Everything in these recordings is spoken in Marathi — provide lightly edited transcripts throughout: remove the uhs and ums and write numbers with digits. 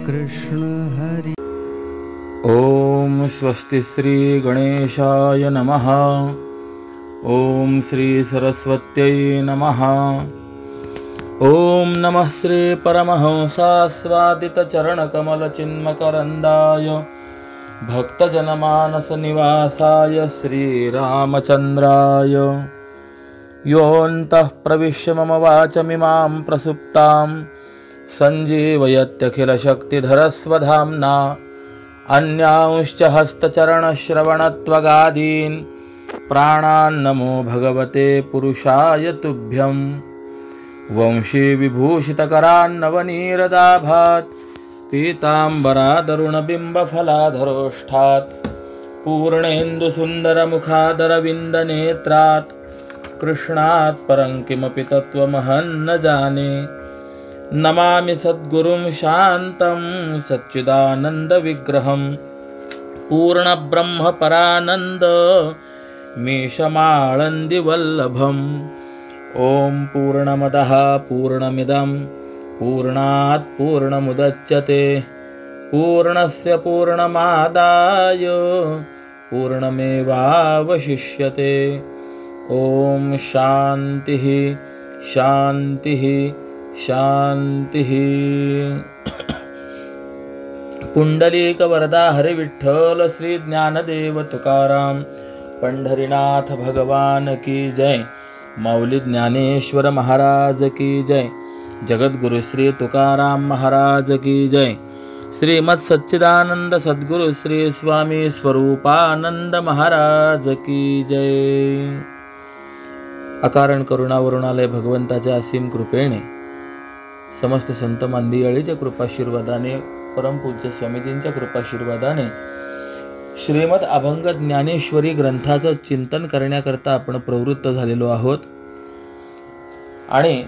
कृष्ण हरि। ओम स्वस्ति श्री गणेशाय नमः। ओम श्री सरस्वत्यै नमः। ओम नमः श्री परमहंसास्वादित चरणकमल चिन्मकरन्दाय भक्तजनमानस निवासाय श्रीरामचन्द्राय। योऽन्तः प्रविश्य मम वाचमिमां प्रसुप्तां सञ्जीवयत्यखिलशक्तिधरस्वधाम्ना। अन्यांश्च हस्तचरणश्रवणत्वगादीन् प्राणान्नमो भगवते पुरुषाय तुभ्यं। वंशी विभूषितकरान्नवनीरदाभात् पीताम्बरादरुणबिम्बफलाधरोष्ठात् पूर्णेन्दुसुन्दरमुखादरविन्दनेत्रात् कृष्णात् परं किमपि तत्त्वमहं न जाने। नमामि सद्गुरुं शान्तं सच्चिदानन्दविग्रहं पूर्णब्रह्मपरानन्दमीशमाळन्दिवल्लभम्। ॐ पूर्णमदः पूर्णमिदं पूर्णात् पूर्णमुदच्यते पूर्णस्य पूर्णमादाय पूर्णमेवावशिष्यते। ॐ शान्तिः शान्तिः शान्तिः। पुंडलीकवरदा हरिविठ्ठल श्री ज्ञानदेव तुकाराम पंढरीनाथ भगवान की जय। माऊली ज्ञानेश्वर महाराज की जय। जगद्गुरु श्री तुकाराम महाराज की जय। श्रीमद सच्चिदानंद सद्गुरु श्री स्वामी स्वरूपानंद महाराज की जय। अकारण करुणावरुणालय भगवंताच्या असीम कृपेने समस्त संत मांदियाळीच्या कृपाशीर्वादाने परमपूज्य स्वामीजींच्या कृपाशीर्वादाने श्रीमद अभंग ज्ञानेश्वरी ग्रंथाचं चिंतन करण्याकरता आपण प्रवृत्त झालेलो आहोत आणि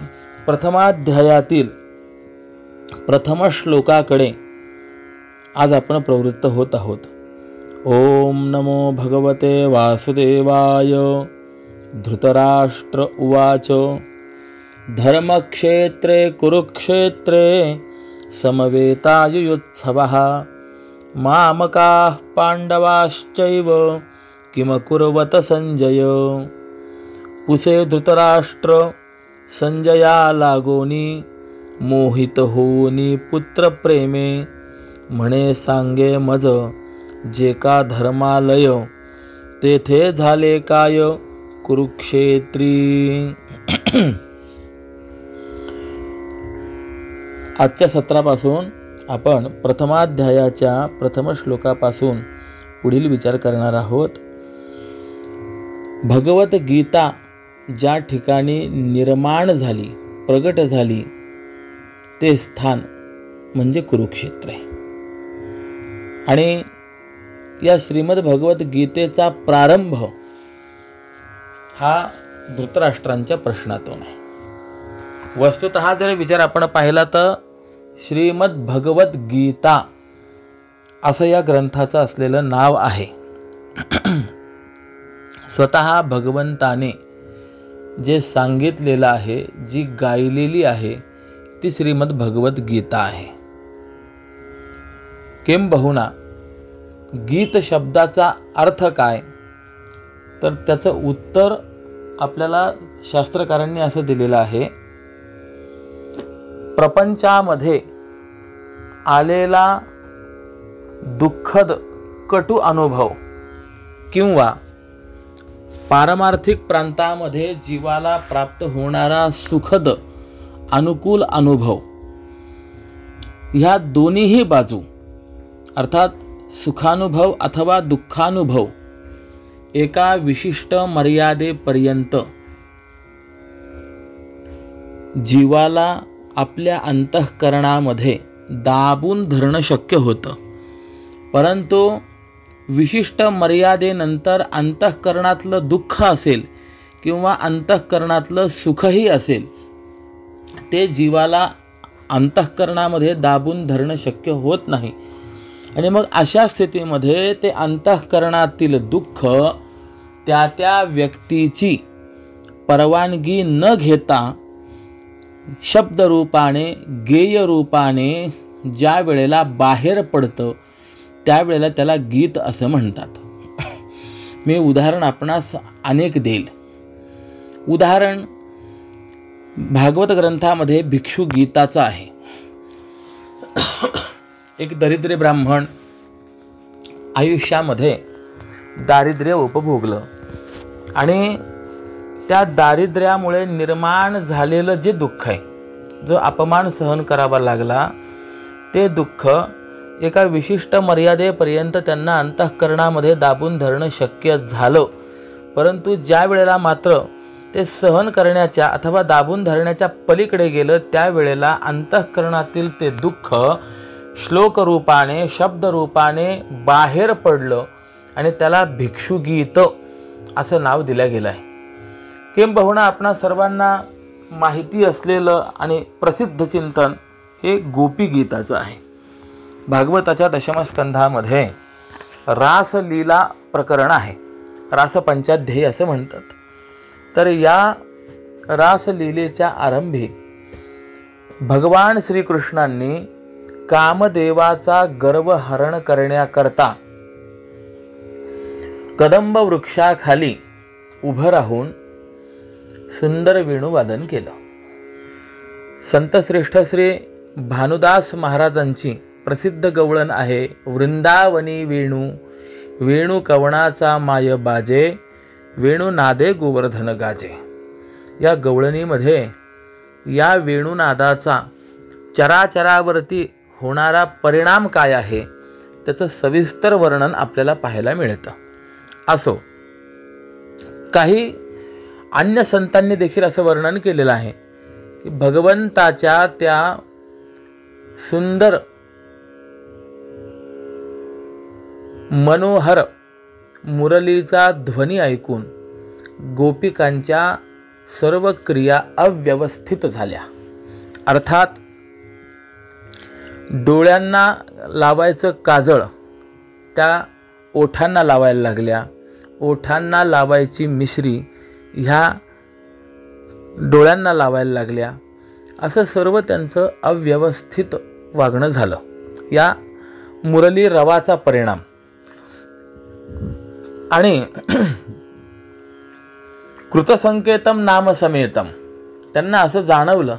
प्रथमाध्यायातील प्रथम श्लोकाकडे आज आपण प्रवृत्त होत आहोत। ओम नमो भगवते वासुदेवाय। धृतराष्ट्र उवाच धर्मक्षेत्रे कुरुक्षेत्रे समवेतायुयुत्सवः मामकाः पांडवाश्चैव किमकुर्वत संजय। पुसे धृतराष्ट्र संजया लागोनी मोहित होनी पुत्र प्रेमे। म्हणे सांगे मज जे का धर्मालय तेथे झाले काय कुरुक्षेत्री। आजच्या सत्रापासून आपण प्रथमाध्यायाच्या प्रथम श्लोकापासून पुढील विचार करणार आहोत। भगवत गीता ज्या ठिकाणी निर्माण झाली प्रगट झाली ते स्थान म्हणजे कुरुक्षेत्र आहे आणि या श्रीमद भगवत गीतेचा प्रारंभ हा धृतराष्ट्रांच्या प्रश्नातून आहे। वस्तुतः जर विचार आपण पाहिला तर श्रीमद भगवत गीता असं या ग्रंथाचं असलेलं नाव आहे। स्वतः भगवंताने जे सांगितलेलं आहे जी गायलेली आहे ती श्रीमद भगवत गीता आहे। किंबहुना गीत शब्दाचा अर्थ काय तर त्याचं उत्तर आपल्याला शास्त्रकारांनी असं दिलेलं आहे। प्रपंचामध्ये आलेला दुःखद कटु अनुभव किंवा पारमार्थिक प्रांतामध्ये जीवाला प्राप्त होणारा सुखद अनुकूल अनुभव ह्या दोन्हीही बाजू अर्थात सुखानुभव अथवा दुःखानुभव एका विशिष्ट मर्यादेपर्यंत जीवाला आपल्या अंतःकरणामध्ये दाबून धरणं शक्य होतं, परंतु विशिष्ट मर्यादेनंतर अंतःकरणातलं दुःख असेल किंवा अंतःकरणातलं सुखही असेल ते जीवाला अंतःकरणामध्ये दाबून धरणं शक्य होत नाही आणि मग अशा स्थितीमध्ये ते अंतःकरणातील दुःख त्या त्या व्यक्तीची परवानगी न घेता शब्द रूपाने गेय रूपाने ज्या वेळेला बाहेर पडतं त्यावेळेला त्याला गीत असं म्हणतात. मी उदाहरण आपणास अनेक देईल. उदाहरण भागवत ग्रंथामध्ये भिक्षू गीताचं आहे. एक दरिद्री ब्राह्मण आयुष्यामध्ये दारिद्र्य उपभोगलं आणि त्या दारिद्र्यामुळे निर्माण झालेलं जे दुःख आहे, जो अपमान सहन करावा लागला, ते दुःख एका विशिष्ट मर्यादेपर्यंत त्यांना अंतःकरणामध्ये दाबून धरणं शक्य झालं. परंतु ज्या वेळेला मात्र ते सहन करण्याच्या अथवा दाबून धरण्याच्या पलीकडे गेलं, त्यावेळेला अंतःकरणातील ते दुःख श्लोकरूपाने शब्दरूपाने बाहेर पडलं आणि त्याला भिक्षुगीत असं नाव दिलं गेलं आहे. किंबहुना आपणा सर्वांना माहिती असलेलं आणि प्रसिद्ध चिंतन हे गोपीगीताचं आहे. भागवताच्या दशमस्कंधामध्ये रासलीला प्रकरण आहे. रासपंचाध्यायी असं म्हणतात. तर या रासलीलेच्या आरंभी भगवान श्रीकृष्णांनी कामदेवाचा गर्व हरण करण्याकरता कदंब वृक्षाखाली उभं राहून सुंदर वेणुवादन केलं. संतश्रेष्ठ श्री भानुदास महाराजांची प्रसिद्ध गवळण आहे, वृंदावनी वेणू वेणू कवणाचा माय बाजे, वेणू नादे गोवर्धन गाजे. या गवळणीमध्ये या वेणुनादाचा चराचरावरती होणारा परिणाम काय आहे त्याचं सविस्तर वर्णन आपल्याला पाहायला मिळतं. असो, काही अन्य संतांनी देखील असं वर्णन केलेलं आहे की भगवंताच्या त्या सुंदर मनोहर मुरलीचा ध्वनी ऐकून गोपिकांच्या सर्व क्रिया अव्यवस्थित झाल्या. अर्थात डोळ्यांना लावायचं काजळ त्या ओठांना लावायला लागल्या, ओठांना लावायची मिश्री ह्या डोळ्यांना लावायला लागल्या. असं सर्व त्यांचं अव्यवस्थित वागणं झालं. या मुरली रवाचा परिणाम. आणि कृतसंकेतम नाम समेतम, त्यांना असं जाणवलं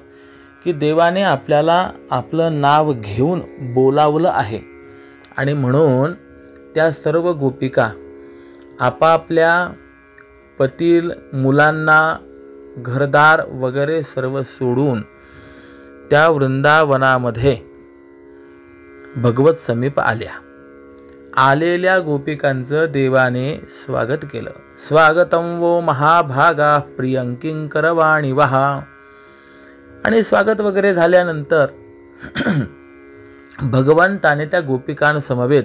की देवाने आपल्याला आपलं नाव घेऊन बोलावलं आहे. आणि म्हणून त्या सर्व गोपिका आपापल्या पतील मुलांना घरदार वगैरे सर्व सोडून त्या वृंदावनामध्ये भगवत समीप आल्या. आलेल्या गोपिकांचं देवाने स्वागत केलं. स्वागतम वो महाभागा प्रियंकिंकरवाणी वहा. आणि स्वागत वगैरे झाल्यानंतर भगवंताने त्या गोपिकांसमवेत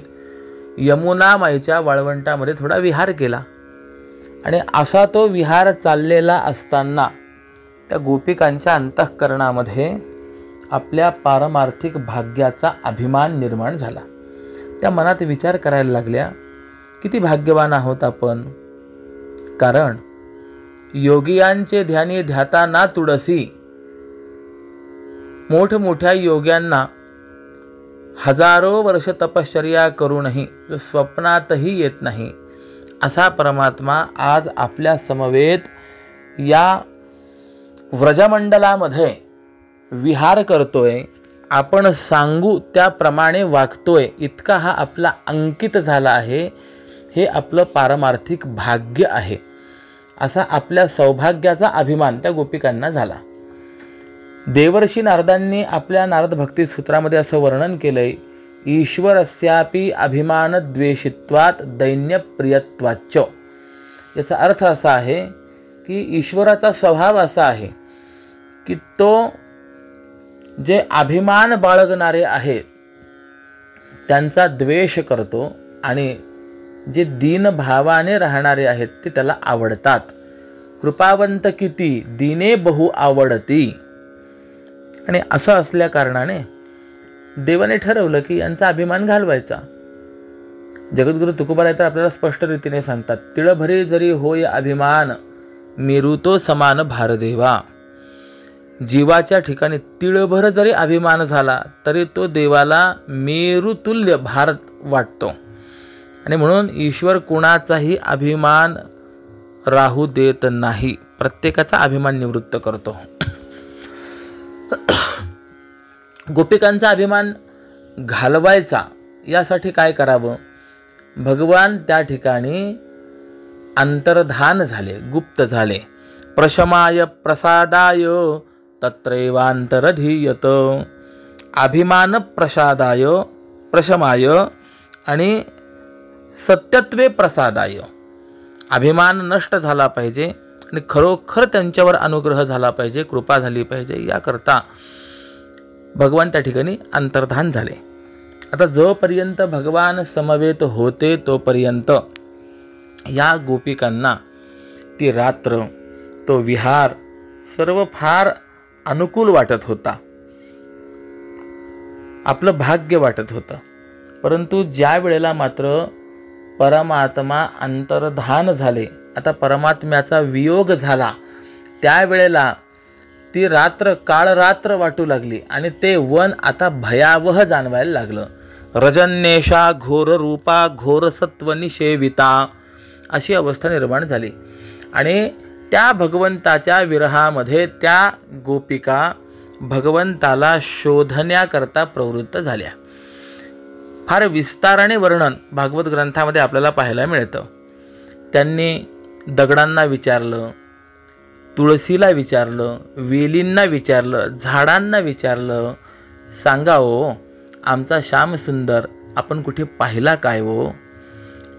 यमुना माईच्या वाळवंटामध्ये थोडा विहार केला. आणि असा तो विहार चाललेला असताना त्या गोपिकांच्या अंतःकरणामध्ये आपल्या पारमार्थिक भाग्याचा अभिमान निर्माण झाला. त्या मनात विचार करायला लागल्या, किती भाग्यवान आहोत आपण. कारण योगियांचे ध्यानी ध्याता ना तुडसी, मोठमोठ्या योग्यांना हजारो वर्ष तपश्चर्या करूनही जो स्वप्नातही येत नाही असा परमात्मा आज आपल्या समवेत या व्रजमंडलामध्ये विहार करतोय. आपण सांगू त्याप्रमाणे वागतोय, इतका हा आपला अंकित झाला आहे. हे आपलं पारमार्थिक भाग्य आहे. असा आपल्या सौभाग्याचा अभिमान त्या गोपिकांना झाला. देवर्षी नारदांनी आपल्या नारद भक्ती सूत्रामध्ये असं वर्णन केलंय, ईश्वरस्यापि अभिमान द्वेषित्वात दैन्य प्रियत्वाच्च. याचा अर्थ असा आहे की ईश्वराचा स्वभाव असा आहे की तो जे अभिमान बाळगणारे आहेत त्यांचा द्वेष करतो आणि जे दीनभावाने राहणारे आहेत ते त्याला आवडतात. कृपावंत किती दीने बहु आवडती. आणि असं असल्या कारणाने देवाने ठरवलं की यांचा अभिमान घालवायचा. जगद्गुरु तुकोबाराय तर आपल्याला स्पष्ट रीतीने सांगतात, तिळभरी जरी होय अभिमान, मेरू तो समान भारदेवा. जीवाच्या ठिकाणी तिळभर जरी अभिमान झाला तरी तो देवाला मेरुतुल्य भार वाटतो. आणि म्हणून ईश्वर कोणाचाही अभिमान राहू देत नाही, प्रत्येकाचा अभिमान निवृत्त करतो. गोपिकांचा अभिमान घालवायचा यासाठी काय करावं? भगवान त्या ठिकाणी अंतर्धान झाले, गुप्त झाले. प्रशमाय प्रसादाय तत्रैवांतरधीयत. अभिमान प्रसादाय, प्रशमाय आणि सत्यत्वे प्रसादाय. अभिमान नष्ट झाला पाहिजे आणि खरोखर त्यांच्यावर अनुग्रह झाला पाहिजे, कृपा झाली पाहिजे, याकरता भगवान त्या ठिकाणी अंतर्धान झाले. आता जोपर्यंत भगवान समवेत होते तोपर्यंत या गोपिकांना ती रात्र, तो विहार सर्व फार अनुकूल वाटत होता, आपलं भाग्य वाटत होतं. परंतु ज्या वेळेला मात्र परमात्मा अंतर्धान झाले, आता परमात्म्याचा वियोग झाला, त्यावेळेला ती रात्र काळ रात्र वाटू लागली आणि ते वन आता भयावह जाणवायला लागलं. रजन्येशा घोर रूपा घोर सत्व निषेविता अशी अवस्था निर्माण झाली. आणि त्या भगवंताच्या विरहामध्ये त्या गोपिका भगवंताला शोधण्याकरता प्रवृत्त झाल्या. फार विस्ताराने वर्णन भागवत ग्रंथामध्ये आपल्याला पाहायला मिळतं. त्यांनी दगडांना विचारलं, तुळशीला विचारलं, वेलींना विचारलं, झाडांना विचारलं, सांगा हो आमचा श्यामसुंदर आपण कुठे पाहिला काय हो?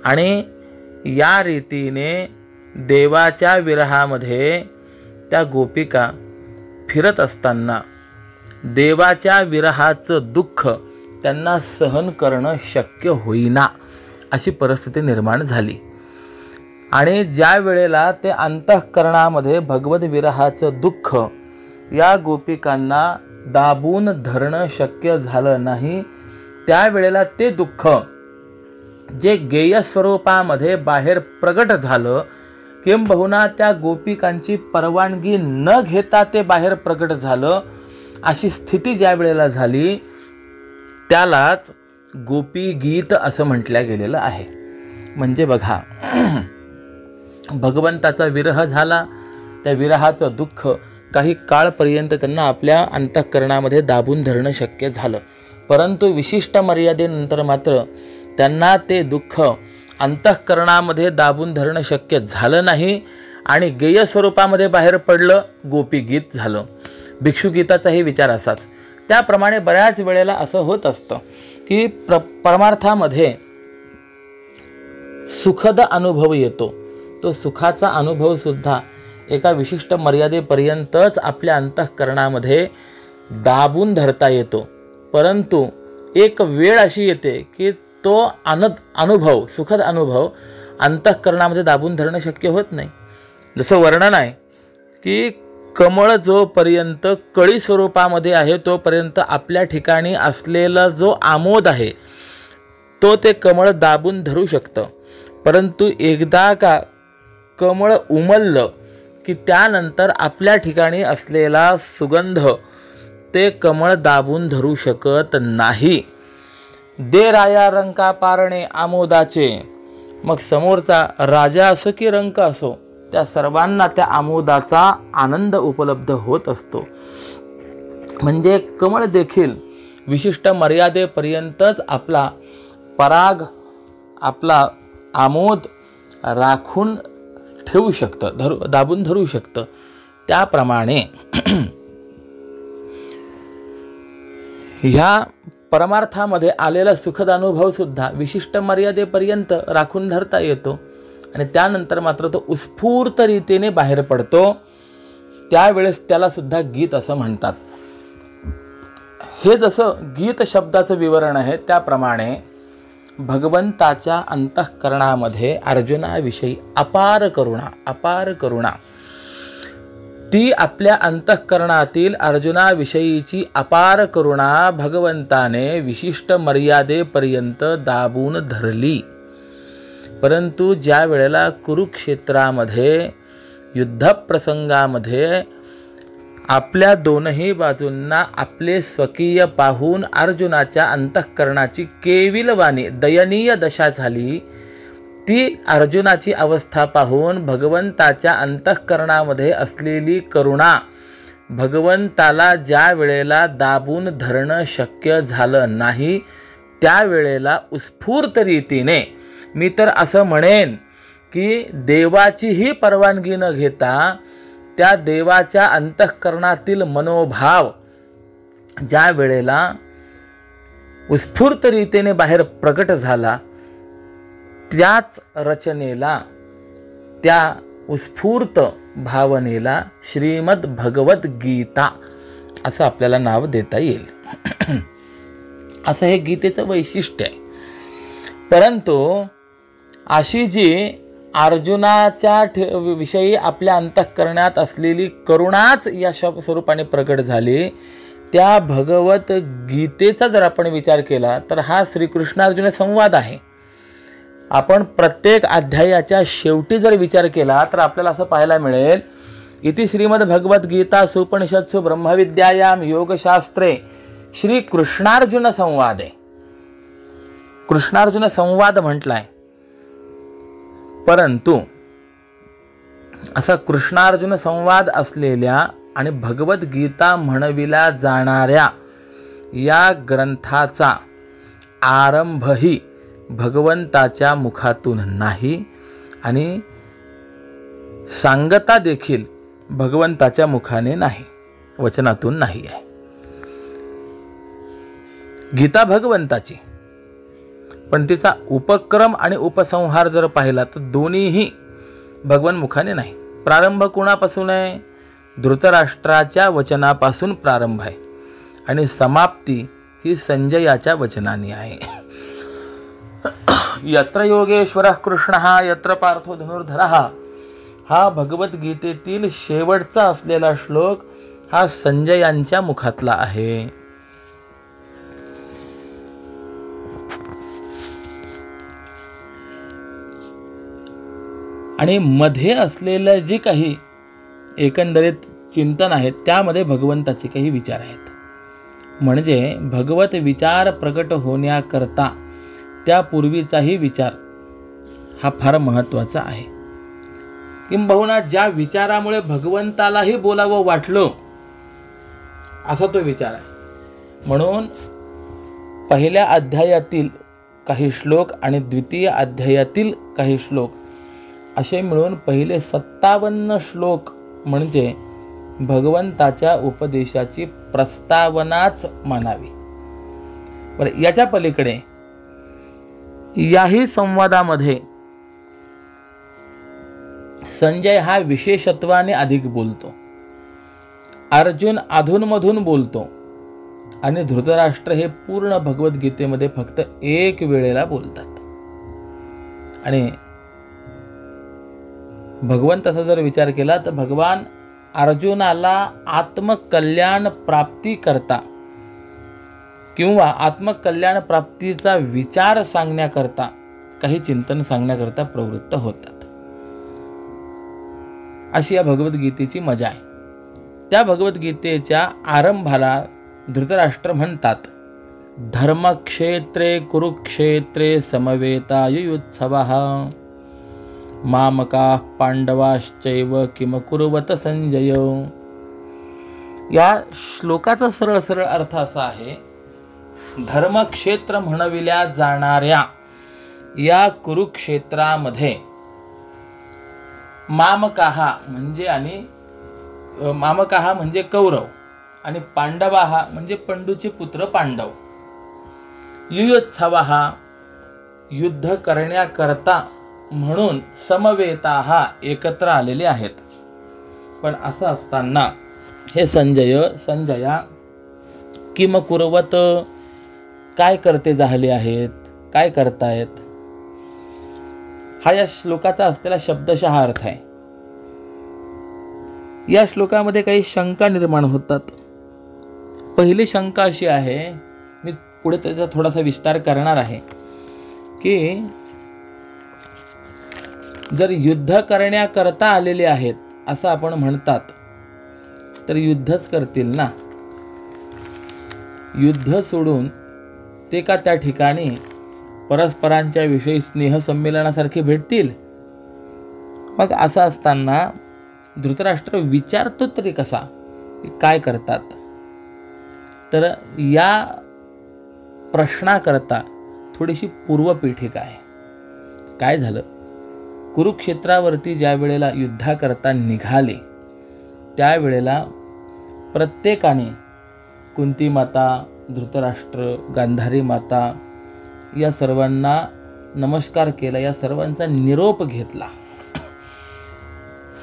आणि या रीतीने देवाच्या विरहामध्ये त्या गोपिका फिरत असताना देवाच्या विरहाचं दुःख त्यांना सहन करणं शक्य होईना अशी परिस्थिती निर्माण झाली. आणि ज्या वेळेला ते अंतःकरणामध्ये भगवत विरहाचं दुःख या गोपिकांना दाबून धरणं शक्य झालं नाही, त्यावेळेला ते दुःख जे गेय स्वरूपामध्ये बाहेर प्रगट झालं, किंबहुना त्या गोपिकांची परवानगी न घेता ते बाहेर प्रगट झालं, अशी स्थिती ज्या वेळेला झाली त्यालाच गोपी गीत असं म्हटलं गेलेलं आहे. म्हणजे बघा, भगवंताचा विरह झाला, त्या विरहाचं दुःख काही काळपर्यंत त्यांना आपल्या अंतःकरणामध्ये दाबून धरणं शक्य झालं, परंतु विशिष्ट मर्यादेनंतर मात्र त्यांना ते दुःख अंतःकरणामध्ये दाबून धरणं शक्य झालं नाही आणि गेय स्वरूपामध्ये बाहेर पडलं, गोपीगीत झालं. भिक्षुगीताचाही विचार असाच. त्याप्रमाणे बऱ्याच वेळेला असं होत असतं की परमार्थामध्ये सुखद अनुभव येतो, तो सुखाचा अनुभव सुद्धा एका विशिष्ट मर्यादेपर्यंतच आपल्या अंतःकरणामध्ये दाबून धरता येतो. परंतु एक वेळ अशी येते की तो अनुभव, सुखद अनुभव अंतःकरणामध्ये दाबून धरणं शक्य होत नाही. जसं वर्णन आहे की कमळ जोपर्यंत कळी स्वरूपामध्ये आहे तोपर्यंत आपल्या ठिकाणी असलेला जो आमोद आहे तो ते कमळ दाबून धरू शकतं, परंतु एकदा का कमळ उमललं की त्यानंतर आपल्या ठिकाणी असलेला सुगंध ते कमळ दाबून धरू शकत नाही. दे राया रंका पारणे आमोदाचे, मग समोरचा राजा असो की रंक असो, त्या सर्वांना त्या आमोदाचा आनंद उपलब्ध होत असतो. म्हणजे कमळ देखील विशिष्ट मर्यादेपर्यंतच आपला पराग, आपला आमोद राखून ठेवू शकतं, दाबून धरू शकतं. त्याप्रमाणे ह्या परमार्थामध्ये आलेला सुखद अनुभव सुद्धा विशिष्ट मर्यादेपर्यंत राखून धरता येतो आणि त्यानंतर मात्र तो उत्स्फूर्त रीतीने बाहेर पडतो. त्यावेळेस त्याला सुद्धा गीत असं म्हणतात. हे जसं गीत शब्दाचं विवरण आहे त्याप्रमाणे भगवंताच्या अंतःकरणामध्ये अर्जुनाविषयी अपार करुणा, ती आपल्या अंतःकरणातील अर्जुनाविषयीची अपार करुणा भगवंताने विशिष्ट मर्यादेपर्यंत दाबून धरली. परंतु ज्या वेळेला कुरुक्षेत्रामध्ये युद्धप्रसंगामध्ये आपल्या दोनही बाजूंना आपले स्वकीय पाहून अर्जुनाच्या अंतःकरणाची केविलवाणी दयनीय दशा झाली. ती अर्जुनाची अवस्था पाहून भगवंताच्या अंतःकरणामध्ये असलेली करुणा, भगवंताला ज्या वेळेला दाबून धरणं शक्य झालं नाही त्यावेळेला उत्स्फूर्त रीतीने, मी तर असं म्हणेन की देवाचीही परवानगी न घेता त्या देवाच्या अंतःकरणातील मनोभाव ज्या वेळेला उत्स्फूर्त रीतीने बाहेर प्रकट झाला, त्याच रचनेला, त्या उत्स्फूर्त भावनेला श्रीमद भगवत गीता असं आपल्याला नाव देता येईल. असं हे गीतेचं वैशिष्ट्य आहे. परंतु अशी जी अर्जुनाच्या विषयी आपल्या अंतःकरणात असलेली करुणाच या स्वरूपाने प्रकट झाली, त्या भगवत गीतेचा जर आपण विचार केला तर हा श्रीकृष्णार्जुन संवाद आहे. आपण प्रत्येक अध्यायाच्या शेवटी जर विचार केला तर आपल्याला असं पाहायला मिळेल, इति श्रीमद भगवत गीता सुपनिषत्सु ब्रह्मविद्यायाम योगशास्त्रे श्री कृष्णार्जुन संवादे. कृष्णार्जुन संवाद म्हटलाय, परंतु असा कृष्णार्जुन संवाद असलेल्या आणि भगवद्गीता म्हणविल्या जाणाऱ्या या ग्रंथाचा आरंभही भगवंताच्या मुखातून नाही आणि सांगता देखील भगवंताच्या मुखाने नाही, वचनातून नाही आहे. गीता भगवंताची, पण तिचा उपक्रम आणि उपसंहार जर पाहिला तर दोन्हीही भगवान मुखाने नाही. प्रारंभ कोणापासून आहे? धृतराष्ट्राच्या वचनापासून प्रारंभ आहे आणि समाप्ती ही संजयाच्या वचनाने आहे. यत्र योगेश्वरः कृष्णः यत्र पार्थो धनुर्धरः, हा भगवद्गीतेतील शेवटचा असलेला श्लोक हा संजयांच्या मुखातला आहे. आणि मध्ये असलेलं जे काही एकंदरीत चिंतन आहे त्यामध्ये भगवंताचे काही विचार आहेत. म्हणजे भगवत विचार प्रकट होण्याकरता त्यापूर्वीचाही विचार हा फार महत्त्वाचा आहे. किंबहुना ज्या विचारामुळे भगवंतालाही बोलावं वाटलं असा तो विचार आहे. म्हणून पहिल्या अध्यायातील काही श्लोक आणि द्वितीय अध्यायातील काही श्लोक असे मिळून पहिले 57 श्लोक म्हणजे भगवंताच्या उपदेशाची प्रस्तावनाच मानावी. बरं, याच्या पलीकडे याही संवादामध्ये संजय हा विशेषत्वाने अधिक बोलतो, अर्जुन अधूनमधून बोलतो आणि धृतराष्ट्र हे पूर्ण भगवद्गीतेमध्ये फक्त एक वेळेला बोलतात. आणि भगवंताचा जर विचार केला तर भगवान अर्जुनाला आत्मकल्याण प्राप्ती करता किंवा आत्मकल्याण प्राप्तीचा विचार सांगण्याकरता काही चिंतन सांगण्याकरता प्रवृत्त होतात. अशी या भगवद्गीतेची मजा आहे. त्या भगवद्गीतेच्या आरंभाला धृतराष्ट्र म्हणतात, धर्मक्षेत्रे कुरुक्षेत्रे समवेतायुयुत्सवः मामकाः पांडवाश्चैव किम कुर्वत संजय. या श्लोकाचा सरळ सरळ अर्थ असा आहे, धर्मक्षेत्र म्हणविल्या जाणाऱ्या या कुरुक्षेत्रामध्ये मामकाः म्हणजे कौरव आणि पांडवाः म्हणजे पंडूचे पुत्र पांडव, युयोत्सवः युद्ध करण्याकरता म्हणून समवेताः एकत्र आलेले आहेत. पण असं असताना हे संजया किम कुर्वत काय करते झाले आहेत, काय करतायत, हा या श्लोकाचा असलेला शब्दशः अर्थ आहे. या श्लोकामध्ये काही शंका निर्माण होतात. पहिली शंका अशी आहे, मी पुढे त्याचा थोडासा विस्तार करणार आहे, की जर युद्ध करण्याकरता आलेले आहेत असं आपण म्हणतात तर युद्धच करतील ना. युद्ध सोडून ते का त्या ठिकाणी परस्परांच्या विषयी स्नेहसंमेलनासारखे भेटतील. मग असं असताना धृतराष्ट्र विचारतो तरी कसा की काय करतात. तर या प्रश्नाकरता थोडीशी पूर्वपीठिका आहे. काय झालं, कुरुक्षेत्रावरती ज्या वेळेला युद्धाकरता निघाले त्यावेळेला प्रत्येकाने कुंती माता, धृतराष्ट्र, गांधारी माता या सर्वांना नमस्कार केला, या सर्वांचा निरोप घेतला,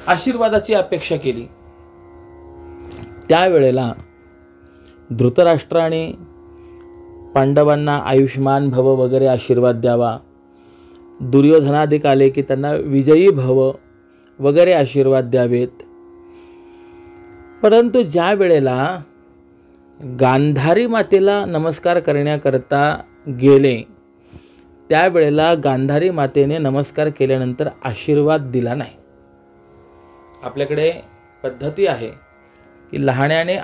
आशीर्वादाची अपेक्षा केली. त्यावेळेला धृतराष्ट्राने पांडवांना आयुष्मान भव वगैरे आशीर्वाद द्यावा, दुर्योधनादिक आले की त्यांना विजयी भव वगैरे आशीर्वाद द्यावेत. परंतु ज्या वेळेला गांधारी मातेला नमस्कार करण्याकरता गेले त्यावेळेला गांधारी मातेने नमस्कार केल्यानंतर आशीर्वाद दिला नाही. आपल्याकडे पद्धती आहे की लहाण्याने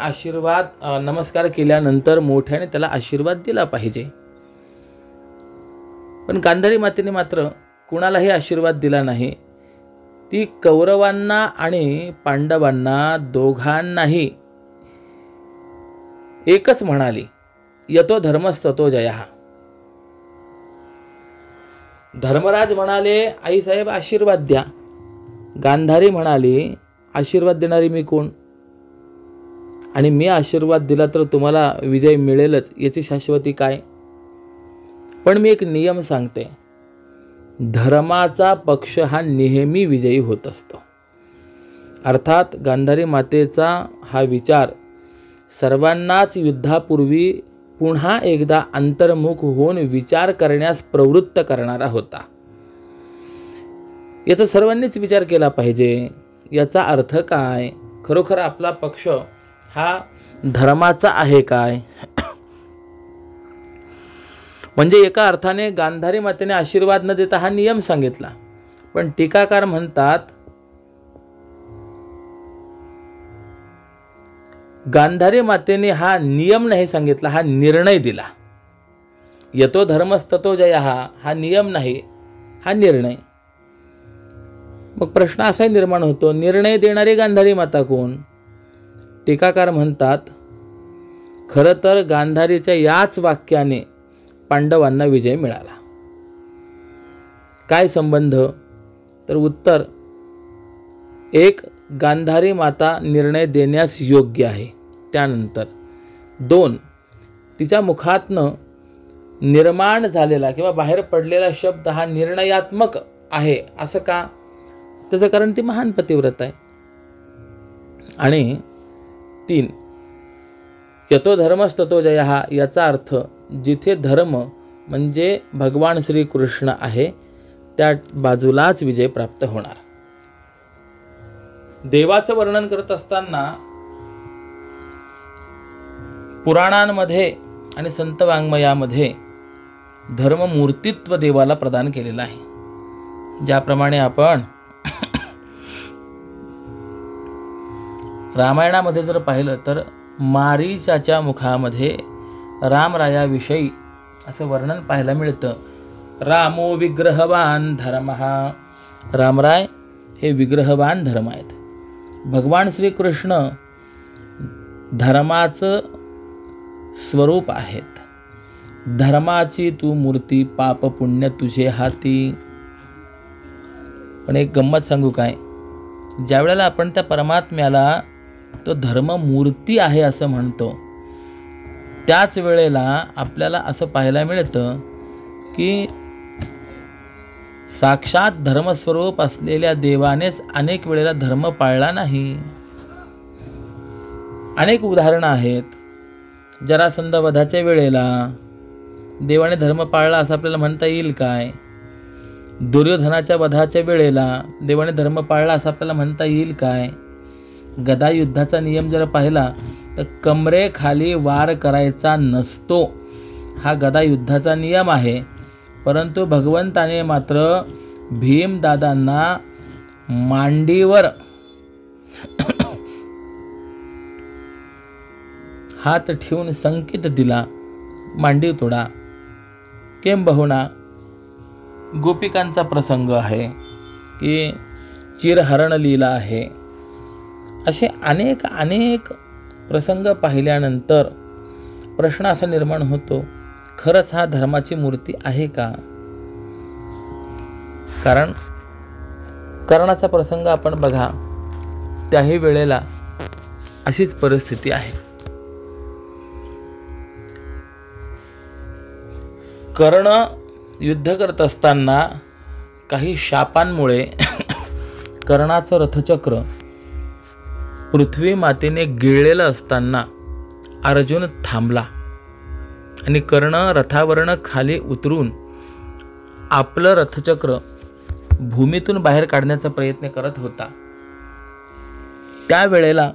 नमस्कार केल्यानंतर मोठ्याने त्याला आशीर्वाद दिला पाहिजे. पण गांधारी मातेने मात्र कुणालाही आशीर्वाद दिला नाही. ती कौरवांना आणि पांडवांना दोघांनाही एकच म्हणाली, यतो धर्मस्ततो जयः. धर्मराज म्हणाले, आईसाहेब आशीर्वाद द्या. गांधारी म्हणाली, आशीर्वाद देणारी मी कोण, आणि मी आशीर्वाद दिला तर तुम्हाला विजय मिळेलच याची शाश्वती काय. पण मी एक नियम सांगते, धर्माचा पक्ष हा नेहमी विजयी होत असतो. अर्थात गांधारी मातेचा हा विचार सर्वांनाच युद्धापूर्वी पुन्हा एकदा अंतर्मुख होऊन विचार करण्यास प्रवृत्त करणारा होता. याचा सर्वांनीच विचार केला पाहिजे. याचा अर्थ काय, खरोखर आपला पक्ष हा धर्माचा आहे काय. म्हणजे एका अर्थाने गांधारी मातेने आशीर्वाद न देता हा नियम सांगितला. पण टीकाकार म्हणतात, गांधारी मातेने हा नियम नाही सांगितला, हा निर्णय दिला. यतो धर्मस्ततो जयः हा नियम नाही, हा निर्णय. मग प्रश्न असा निर्माण होतो, निर्णय देणारी गांधारी माता कोण. टीकाकार म्हणतात, खरं तर गांधारीच्या याच वाक्याने पांडवांना विजय मिळाला. काय संबंध, तर उत्तर, एक, गांधारी माता निर्णय देण्यास योग्य आहे. त्यानंतर 2, तिच्या मुखातनं निर्माण झालेला किंवा बाहेर पडलेला शब्द हा निर्णयात्मक आहे. असं का, त्याचं कारण ती महान पतिव्रत आहे. आणि 3, यतो धर्मस्ततो जयः याचा अर्थ जिथे धर्म म्हणजे भगवान श्रीकृष्ण आहे त्या बाजूलाच विजय प्राप्त होणार. देवाचं वर्णन करत असताना पुराणांमध्ये आणि संत वाङ्मयामध्ये धर्ममूर्तित्व देवाला प्रदान केलेलं आहे. ज्याप्रमाणे आपण रामायणामध्ये जर पाहिलं तर मारीचाच्या मुखामध्ये रामरायाविषयी असं वर्णन पाहायला मिळतं. रामो विग्रहवान धर्मः. रामराय हे विग्रहवान धर्म आहेत. भगवान श्रीकृष्ण धर्माचं स्वरूप आहेत. धर्माची तू मूर्ती, पाप पुण्य तुझे हाती. पण एक गंमत सांगू काय, ज्या वेळेला आपण त्या परमात्म्याला तो धर्ममूर्ती आहे असं म्हणतो त्याच वेळेला आपल्याला असं पाहायला मिळतं की साक्षात धर्मस्वरूप असलेल्या देवानेच अनेक वेळेला धर्म पाळला नाही. अनेक उदाहरणं आहेत. जरासंध वधाच्या वेळेला देवाने धर्म पाळला असं आपल्याला म्हणता येईल काय. दुर्योधनाच्या वधाच्या वेळेला देवाने धर्म पाळला असं आपल्याला म्हणता येईल काय. गदा युद्धाचा नियम जर पाहिला तर कमरेखाली वार करायचा नसतो, हा गदा युद्धाचा नियम आहे. परंतु भगवंताने मात्र भीमदादांना मांडीवर हात ठेवून संकेत दिला, मांडी तोडा. किंबहुना गोपिकांचा प्रसंग आहे की चिरहरण लीला आहे. असे अनेक अनेक प्रसंग पाहिल्यानंतर प्रश्न असा निर्माण होतो, खरंच हा धर्माची मूर्ती आहे का? कारण कर्णाचा प्रसंग आपण बघा, त्याही वेळेला अशीच परिस्थिती आहे. कर्ण युद्ध करत असताना काही शापांमुळे कर्णाचं रथचक्र पृथ्वी मातेने गिळलेलं असताना अर्जुन थांबला आणि कर्ण रथावरनं खाली उतरून आपलं रथचक्र भूमीतून बाहेर काढण्याचा प्रयत्न करत होता. त्यावेळेला